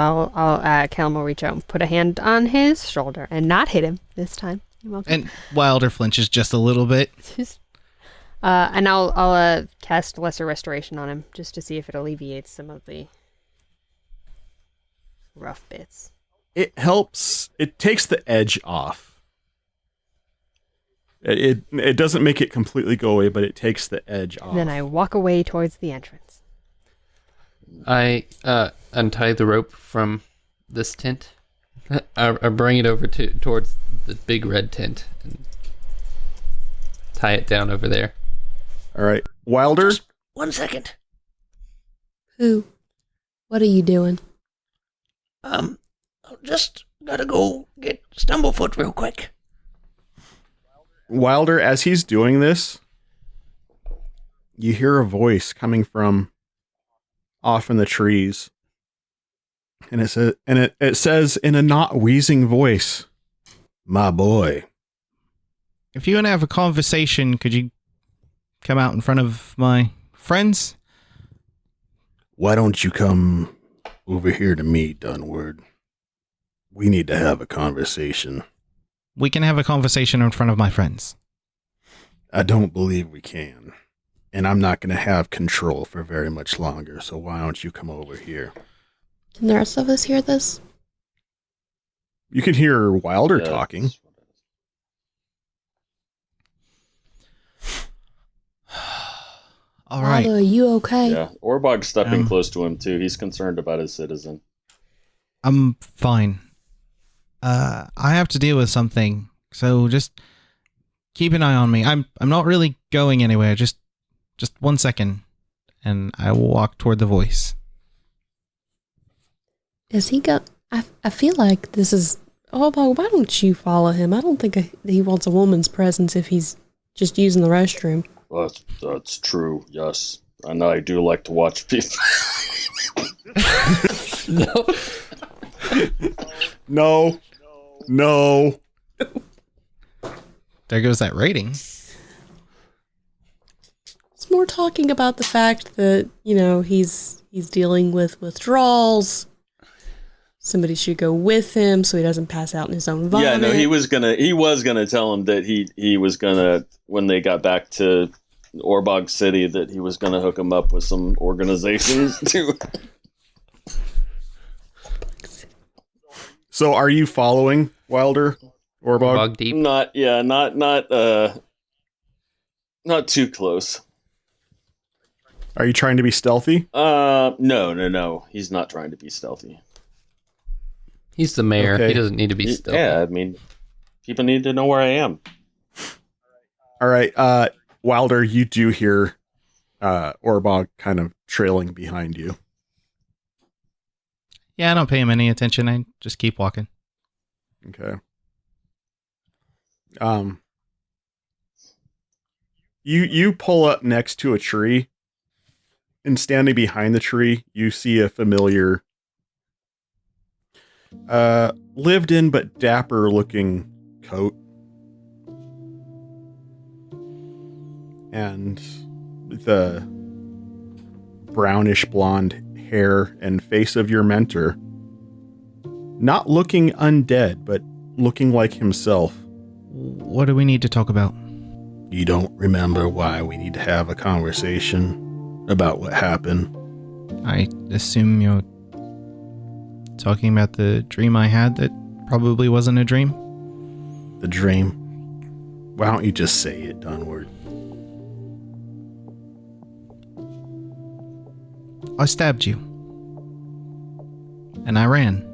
Callum will reach out and put a hand on his shoulder and not hit him this time. You're welcome. And Wilder flinches just a little bit. And I'll cast Lesser Restoration on him just to see if it alleviates some of the rough bits. It helps. It takes the edge off. It doesn't make it completely go away, but it takes the edge off. Then I walk away towards the entrance. I untie the rope from this tent. I bring it over towards the big red tent and tie it down over there. All right, Wilder. Just 1 second. Who? What are you doing? Just gotta go get Stumblefoot real quick. Wilder, as he's doing this, you hear a voice coming from off in the trees. And it says in a not wheezing voice, "My boy." If you want to have a conversation, could you come out in front of my friends? Why don't you come over here to me, Dunward? We need to have a conversation. We can have a conversation in front of my friends. I don't believe we can. And I'm not going to have control for very much longer, so why don't you come over here? Can the rest of us hear this? You can hear Wilder Yeah, talking. that's- All right. Waldo, are you okay? Yeah, Orbog's stepping Um, close to him too. He's concerned about his citizen. I'm fine. I have to deal with something, so just keep an eye on me. I'm not really going anywhere. Just 1 second, and I will walk toward the voice. Is he go? I feel like this is. Oh, but why don't you follow him? I don't think he wants a woman's presence if he's just using the restroom. That's true. Yes, and I do like to watch people. No. There goes that rating. It's more talking about the fact that, he's dealing with withdrawals. Somebody should go with him so he doesn't pass out in his own vomit. Yeah, no, he was gonna tell him that he was gonna, when they got back to Orbog City, that he was gonna hook him up with some organizations too. So are you following Wilder, Orbog? Bog deep. Not too close. Are you trying to be stealthy? No. He's not trying to be stealthy. He's the mayor. Okay. He doesn't need to be stealthy. Yeah, I mean, people need to know where I am. All right, Wilder, you do hear Orbog kind of trailing behind you. Yeah, I don't pay him any attention. I just keep walking. Okay. You pull up next to a tree, and standing behind the tree, you see a familiar, lived in but dapper looking coat. And the brownish blonde hair and face of your mentor. Not looking undead, but looking like himself. What do we need to talk about? You don't remember why we need to have a conversation about what happened? I assume you're talking about the dream I had that probably wasn't a dream? The dream? Why don't you just say it, Dunward? I stabbed you. And I ran.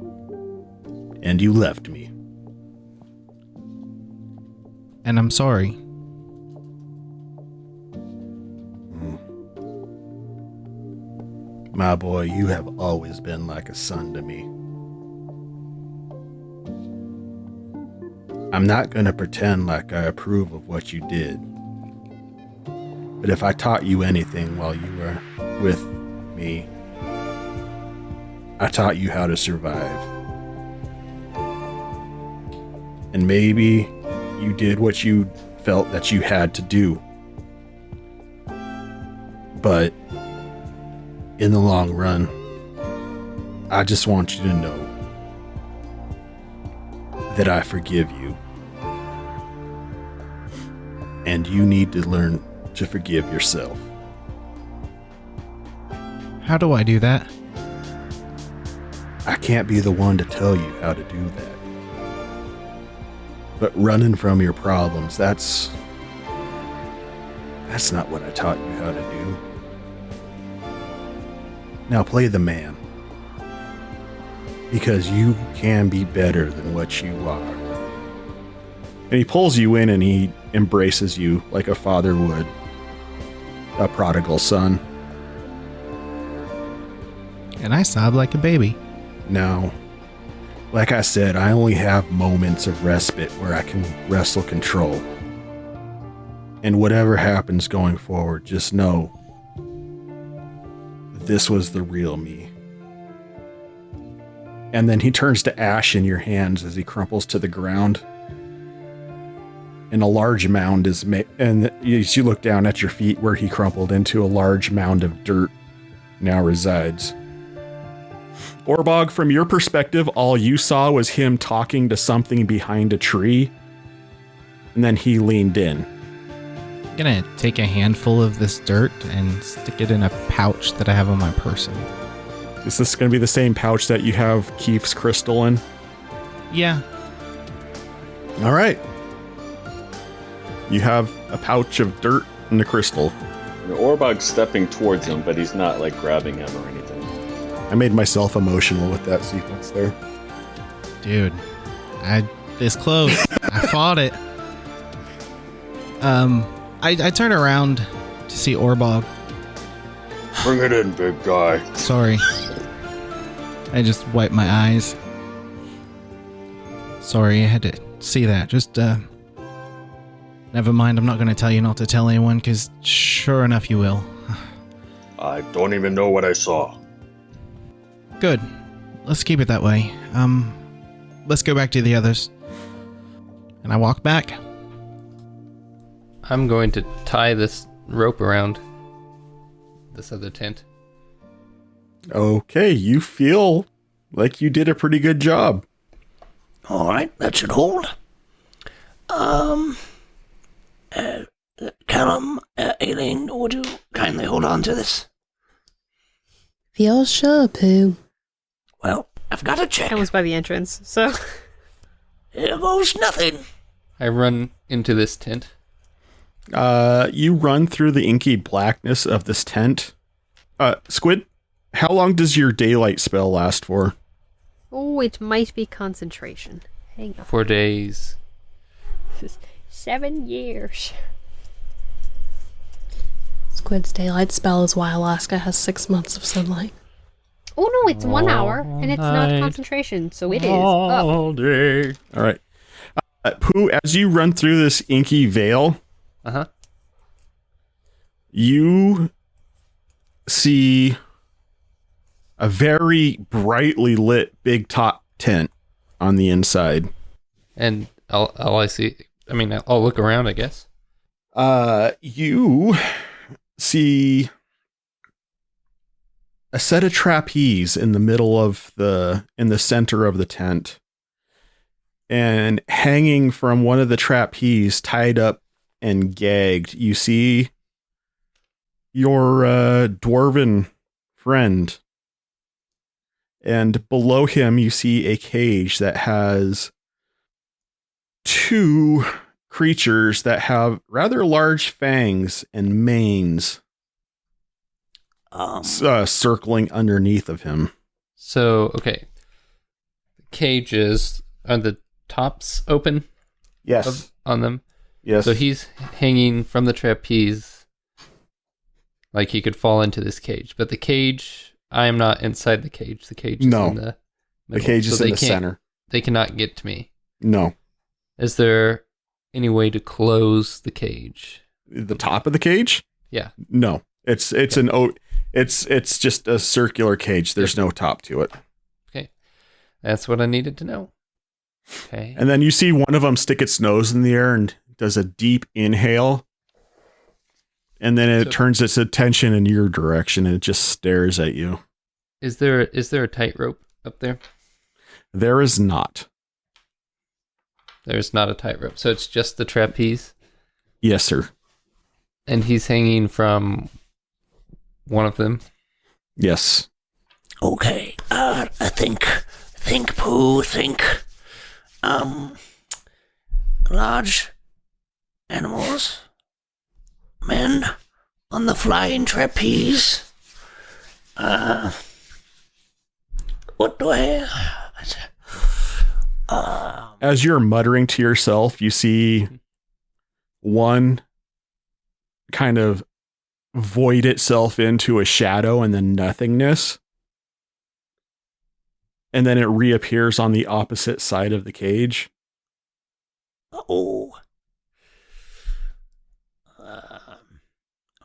And you left me. And I'm sorry. My boy, you have always been like a son to me. I'm not going to pretend like I approve of what you did. But if I taught you anything while you were with me, I taught you how to survive. And maybe you did what you felt that you had to do. But in the long run, I just want you to know that I forgive you. And you need to learn to forgive yourself. How do I do that? I can't be the one to tell you how to do that. But running from your problems, that's not what I taught you how to do. Now play the man. Because you can be better than what you are. And he pulls you in and he embraces you like a father would a prodigal son. And I sob like a baby. Now, like I said, I only have moments of respite where I can wrestle control. And whatever happens going forward, just know this was the real me. And then he turns to ash in your hands as he crumples to the ground. And a large mound is made, and as you look down at your feet where he crumpled into, a large mound of dirt now resides. Orbog, from your perspective, all you saw was him talking to something behind a tree, and then he leaned in. I'm gonna take a handful of this dirt and stick it in a pouch that I have on my person. Is this going to be the same pouch that you have Keith's crystal in? Yeah. All right. You have a pouch of dirt and a crystal. Orbog's stepping towards him, but he's not like grabbing him or anything. I made myself emotional with that sequence there. Dude, this close. I fought it. I turn around to see Orbog. Bring it in, big guy. Sorry. I just wiped my eyes. Sorry, I had to see that. Just, never mind, I'm not going to tell you not to tell anyone, because sure enough you will. I don't even know what I saw. Good. Let's keep it that way. Let's go back to the others. And I walk back. I'm going to tie this rope around this other tent. Okay, you feel like you did a pretty good job. All right, that should hold. Callum, Aileen, would you kindly hold on to this? Feel sure, Pooh. Well, I've got to check. I was by the entrance, so. Here goes nothing. I run into this tent. You run through the inky blackness of this tent. Squid, how long does your daylight spell last for? Oh, it might be concentration. Hang on. 4 days. 7 years. Squid's daylight spell is why Alaska has 6 months of sunlight. Oh no, it's 1 hour, and it's not concentration, so it is up. All day. All right. Pooh, as you run through this inky veil, you see a very brightly lit big top tent on the inside. And all I see, I mean, I'll look around, I guess. You see a set of trapeze in the middle of in the center of the tent. And hanging from one of the trapeze, tied up and gagged, you see your dwarven friend. And below him, you see a cage that has 2 creatures that have rather large fangs and manes circling underneath of him. So, okay. The cages, are the tops open? Yes. On them? Yes. So he's hanging from the trapeze like he could fall into this cage. But the cage, I am not inside the cage. The cage is in the middle. The cage is in the center. They cannot get to me. No. Is there any way to close the cage? The top of the cage? Yeah. No. It's just a circular cage. There's no top to it. Okay. That's what I needed to know. Okay. And then you see one of them stick its nose in the air and does a deep inhale, and then it turns its attention in your direction and it just stares at you. Is there a tightrope up there? There is not. There's not a tightrope, so it's just the trapeze? Yes, sir. And he's hanging from one of them? Yes. Okay, I think, Pooh, large animals, men on the flying trapeze, what do I, As you're muttering to yourself, you see one kind of void itself into a shadow and then nothingness. And then it reappears on the opposite side of the cage. oh,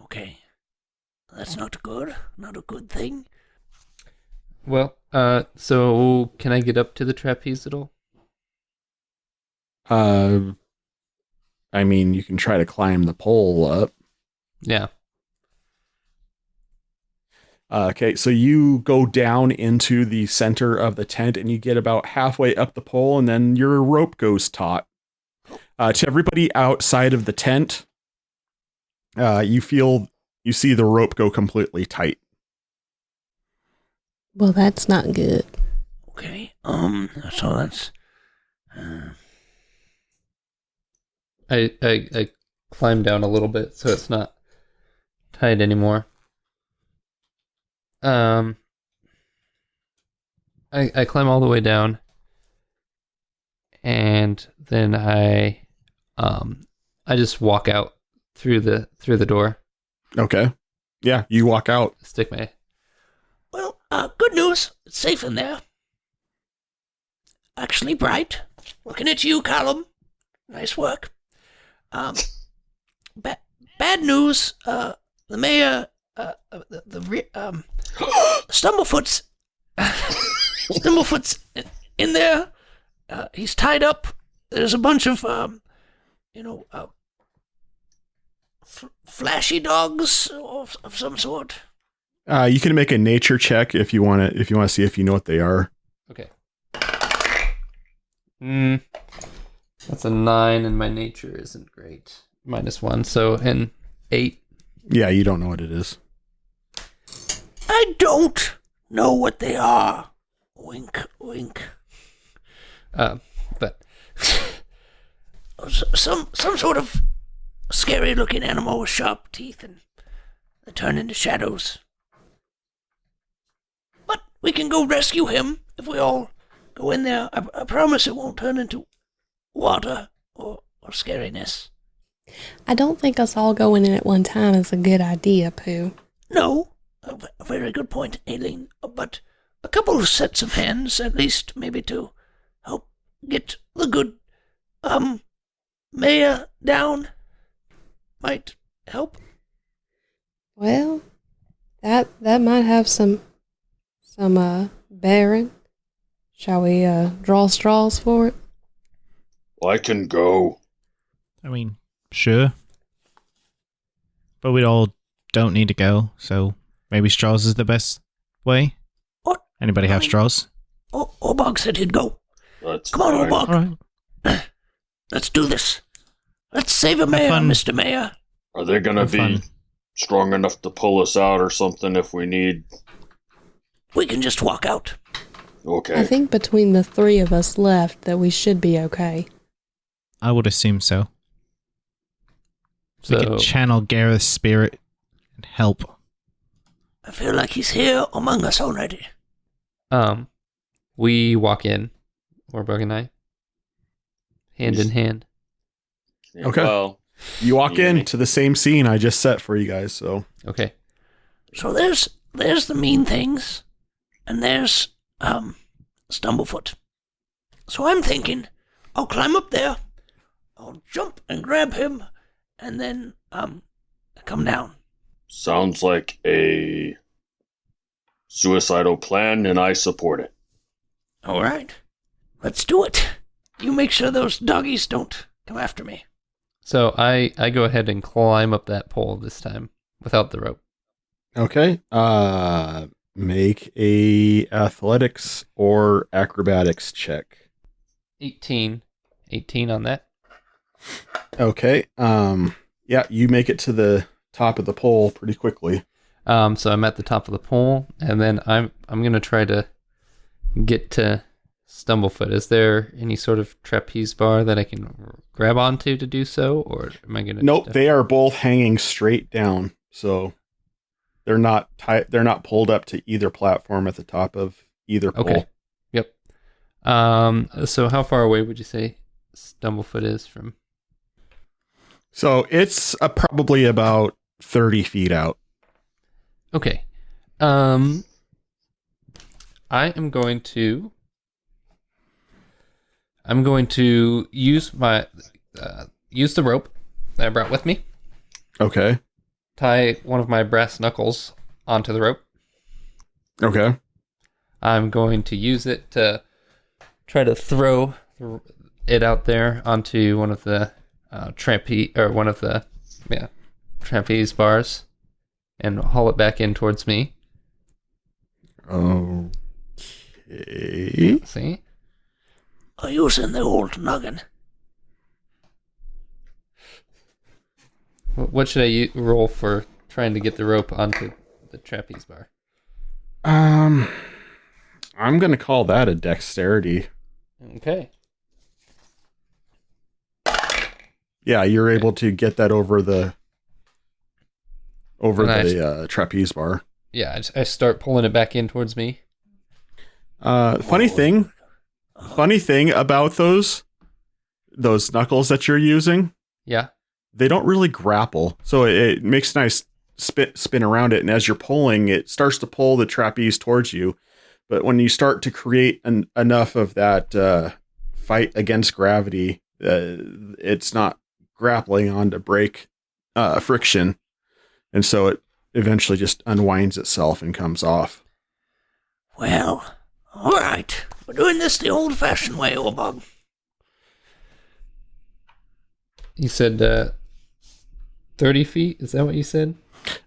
okay, that's not good, not a good thing. Well, so can I get up to the trapeze at all? I mean, you can try to climb the pole up. Yeah. Okay, so you go down into the center of the tent and you get about halfway up the pole and then your rope goes taut. To everybody outside of the tent, you see the rope go completely tight. Well, that's not good. Okay, so that's, I climb down a little bit so it's not tight anymore. I climb all the way down, and then I just walk out through the door. Okay. Yeah, you walk out. Stick my... well, good news, it's safe in there. Actually bright. Looking at you, Callum. Nice work. Bad news, the mayor, Stumblefoot's in there. He's tied up. There's a bunch of, flashy dogs of some sort. You can make a nature check if you want to see if you know what they are. Okay. That's a 9, and my nature isn't great. -1, so an 8. Yeah, you don't know what it is. I don't know what they are. Wink, wink. But some sort of scary-looking animal with sharp teeth, and they turn into shadows. But we can go rescue him if we all go in there. I promise it won't turn into water or scariness. I don't think us all going in at one time is a good idea, Pooh. No, a very good point, Aileen. But a couple of sets of hands, at least, maybe to help get the good, mayor down, might help. Well, that might have some bearing. Shall we draw straws for it? I can go. I mean, sure. But we all don't need to go, so maybe straws is the best way. What? Anybody have straws? Orbog said he'd go. That's Come on, fine. Orbog. All right. Let's do this. Let's save a mayor, fun. Mr. Mayor. Are they gonna Have be fun. strong enough to pull us out or something if we need? We can just walk out. Okay. I think between the three of us left that we should be okay. I would assume so. We so can channel Gareth's spirit and help. I feel like he's here among us already. we walk in, Orbog and I, hand in hand. Yeah, Okay. Well, You walk Yeah. in to the same scene I just set for you guys. So Okay. So there's the mean things, and there's Stumblefoot. So I'm thinking, I'll climb up there, I'll jump and grab him, and then come down. sounds like a suicidal plan, and I support it. All right, let's do it. You make sure those doggies don't come after me. So I go ahead and climb up that pole this time without the rope. Okay. Make a athletics or acrobatics check. 18 on that. Okay. Yeah, you make it to the top of the pole pretty quickly. So I'm at the top of the pole, and then I'm gonna try to get to Stumblefoot. Is there any sort of trapeze bar that I can grab onto to do so, or am I gonna? Nope, they are both hanging straight down, so they're not They're not pulled up to either platform at the top of either pole. Okay. Yep. So how far away would you say Stumblefoot is from? So it's probably about 30 feet out. Okay. I am going to use my use the rope that I brought with me. Okay. Tie one of my brass knuckles onto the rope. Okay. I'm going to use it to try to throw it out there onto one of the trapeze bars and haul it back in towards me. Okay. See? Using the old noggin. What should I roll for trying to get the rope onto the trapeze bar? I'm gonna call that a dexterity. Okay. Yeah, you're able to get that over the trapeze bar. Yeah, I start pulling it back in towards me. Funny thing about those knuckles that you're using, Yeah. they don't really grapple, so it makes a nice spin around it, and as you're pulling, it starts to pull the trapeze towards you. But when you start to create enough of that fight against gravity, it's not grappling on to break friction, and so it eventually just unwinds itself and comes off. Well, all right. We're doing this the old-fashioned way, old Bob. You said 30 feet? Is that what you said?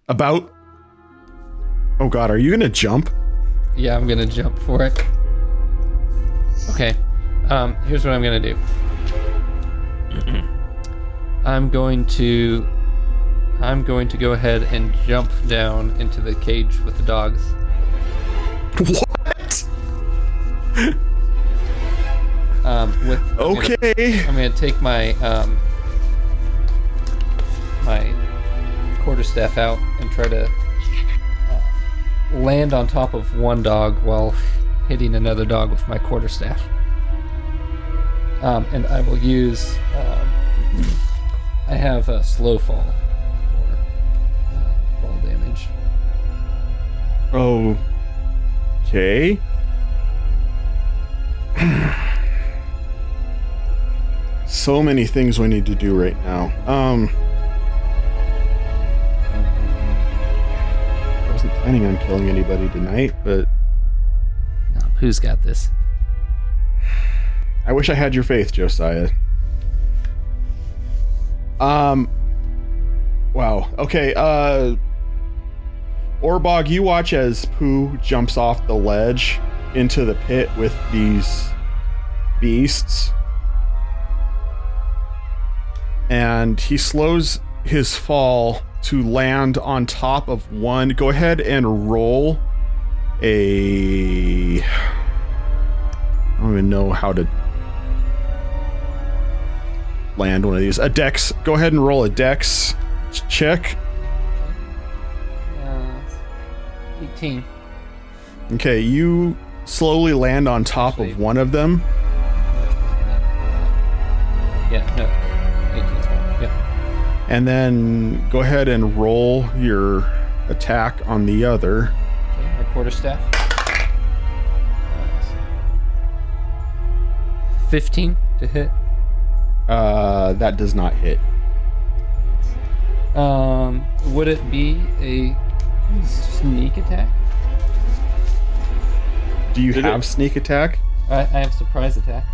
About... Oh god, are you gonna jump? Yeah, I'm gonna jump for it. Okay. Here's what I'm gonna do. I'm going to go ahead and jump down into the cage with the dogs. What? Okay. I'm gonna take my my quarterstaff out and try to land on top of one dog while hitting another dog with my quarterstaff. And I will use. I have a slow fall for fall damage. Okay. So many things we need to do right now. I wasn't planning on killing anybody tonight, but No, Pooh's got this. I wish I had your faith, Josiah. Wow. Okay, Orbog, you watch as Pooh jumps off the ledge into the pit with these beasts. And he slows his fall to land on top of one. Go ahead and roll a... I don't even know how to land one of these. A dex. Go ahead and roll a dex check. 18. Okay, you slowly land on top of one of them. Yeah, no. 18 is fine. Yeah. And then go ahead and roll your attack on the other. Okay, my quarterstaff. 15 to hit. That does not hit. Would it be a sneak attack? Do you have sneak attack? I have surprise attack.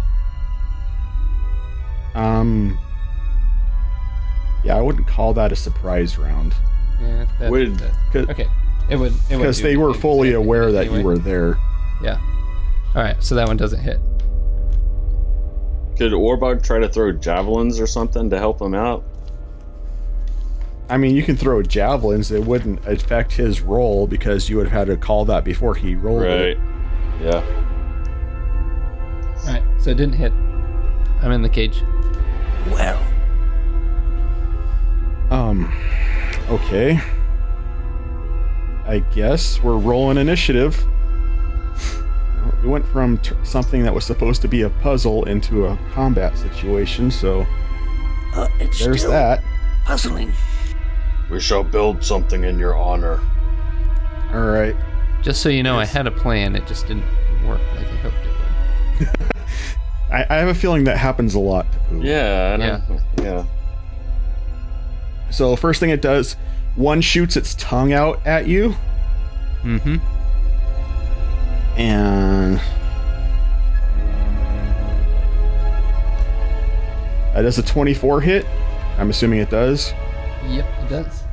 Yeah, I wouldn't call that a surprise round. Yeah, okay. It would Because they were fully aware that you were there. Yeah. All right, so that one doesn't hit. Could Orbog try to throw javelins or something to help him out? I mean, you can throw javelins. It wouldn't affect his roll because you would have had to call that before he rolled it. Right. Yeah. All right, so it didn't hit. I'm in the cage. Well, Okay. I guess we're rolling initiative. We went from something that was supposed to be a puzzle into a combat situation, so it's there's still that. puzzling. We shall build something in your honor. All right. Just so you know, I had a plan. It just didn't work like I hoped it would. I have a feeling that happens a lot to Pooh. Yeah. Yeah. So first thing it does, one shoots its tongue out at you. Mm-hmm. And does a 24 hit? I'm assuming it does. Yep, it does.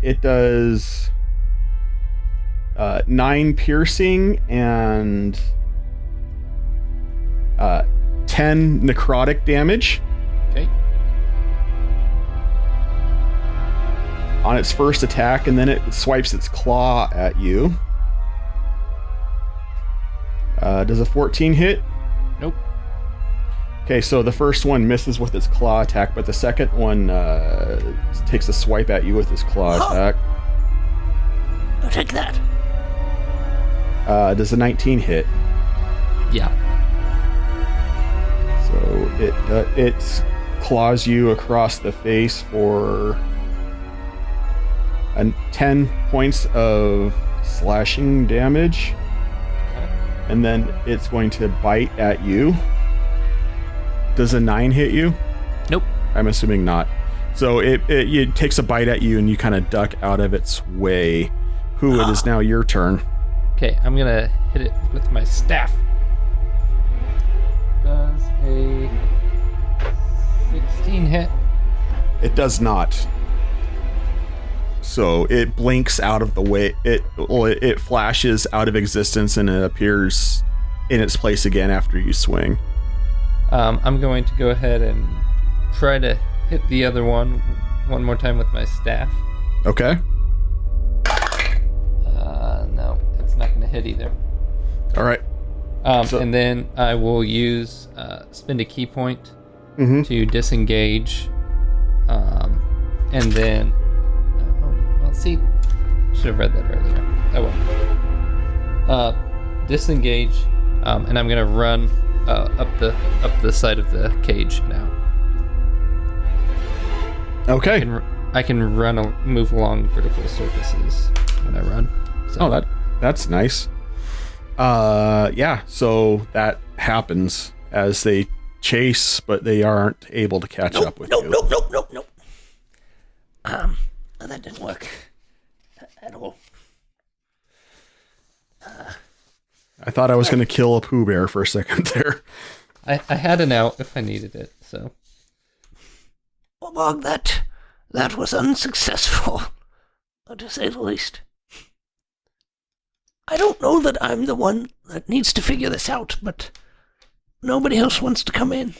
It does 9 piercing and 10 necrotic damage. Okay. On its first attack, and then it swipes its claw at you. Does a 14 hit? Nope. Okay, so the first one misses with its claw attack, but the second one takes a swipe at you with its claw attack. I'll take that. Does a 19 hit? Yeah. So it claws you across the face for 10 points of slashing damage, and then it's going to bite at you. Does a 9 hit you? Nope. I'm assuming not. So it takes a bite at you, and you kind of duck out of its way. Who? It is now your turn. Okay, I'm gonna hit it with my staff. Does a 16 hit? It does not. So it blinks out of the way. It flashes out of existence, and it appears in its place again after you swing. I'm going to go ahead and try to hit the other one more time with my staff. Okay. No, it's not going to hit either. All right. And then I will use spend a key point to disengage, and then see, should have read that earlier. Oh well. Disengage, and I'm gonna run up the side of the cage now. Okay. I can move along vertical surfaces when I run. So. Oh, that's nice. Yeah. So that happens as they chase, but they aren't able to catch up with you. Nope. That didn't work at all. I thought I was going to kill a Pooh Bear for a second there. I had an out if I needed it, so. Well, that was unsuccessful, to say the least. I don't know that I'm the one that needs to figure this out, but nobody else wants to come in.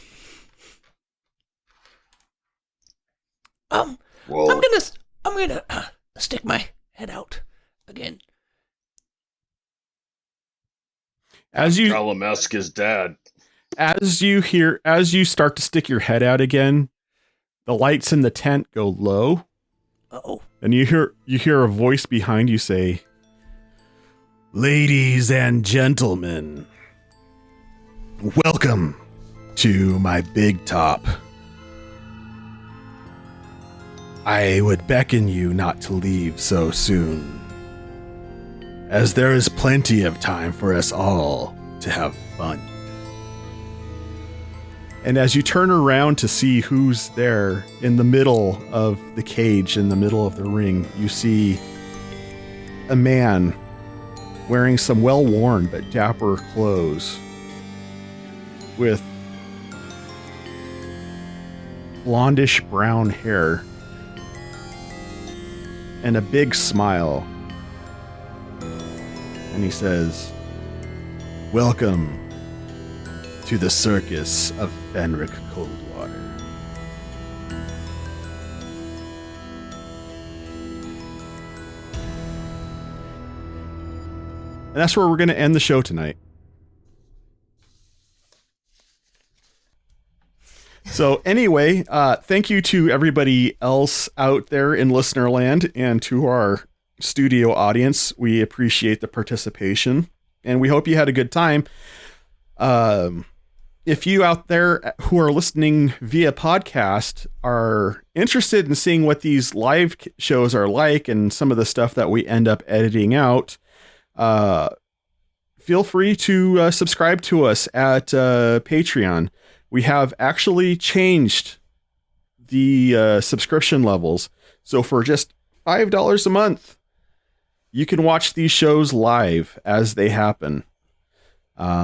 Well, I'm gonna stick my head out again. As you Clements is dead. as you start to stick your head out again, the lights in the tent go low, Uh-oh. and you hear a voice behind you say, "Ladies and gentlemen, welcome to my big top. I would beckon you not to leave so soon, as there is plenty of time for us all to have fun." And as you turn around to see who's there in the middle of the cage, in the middle of the ring, you see a man wearing some well-worn but dapper clothes with blondish brown hair and a big smile. And he says, "Welcome to the circus of Fenric Coldwater." And that's where we're going to end the show tonight. So anyway, thank you to everybody else out there in listener land and to our studio audience. We appreciate the participation and we hope you had a good time. If you out there who are listening via podcast are interested in seeing what these live shows are like and some of the stuff that we end up editing out, feel free to subscribe to us at Patreon. We have actually changed the subscription levels. So for just $5 a month, you can watch these shows live as they happen.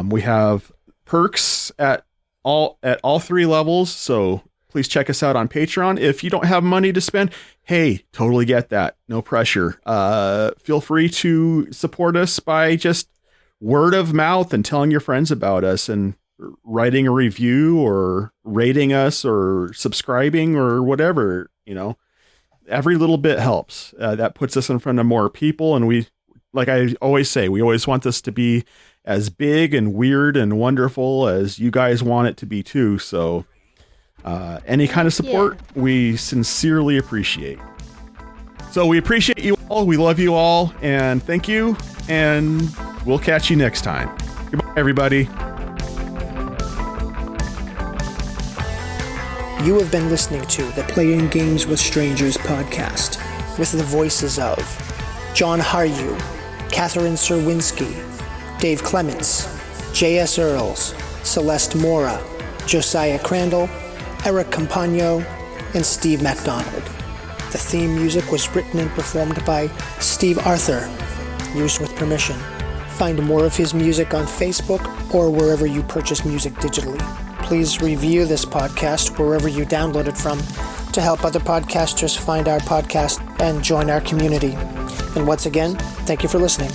We have perks at all 3 levels. So please check us out on Patreon. If you don't have money to spend, hey, totally get that. No pressure. Feel free to support us by just word of mouth and telling your friends about us and writing a review or rating us or subscribing or whatever, every little bit helps. That puts us in front of more people. And we, like I always say, we always want this to be as big and weird and wonderful as you guys want it to be too. So any kind of support, we sincerely appreciate. So we appreciate you all. We love you all. And thank you. And we'll catch you next time. Goodbye, everybody. You have been listening to the Playing Games with Strangers podcast with the voices of John Haryu, Catherine Serwinski, Dave Clements, J.S. Earls, Celeste Mora, Josiah Crandall, Eric Campagno, and Steve MacDonald. The theme music was written and performed by Steve Arthur, used with permission. Find more of his music on Facebook or wherever you purchase music digitally. Please review this podcast wherever you download it from to help other podcasters find our podcast and join our community. And once again, thank you for listening.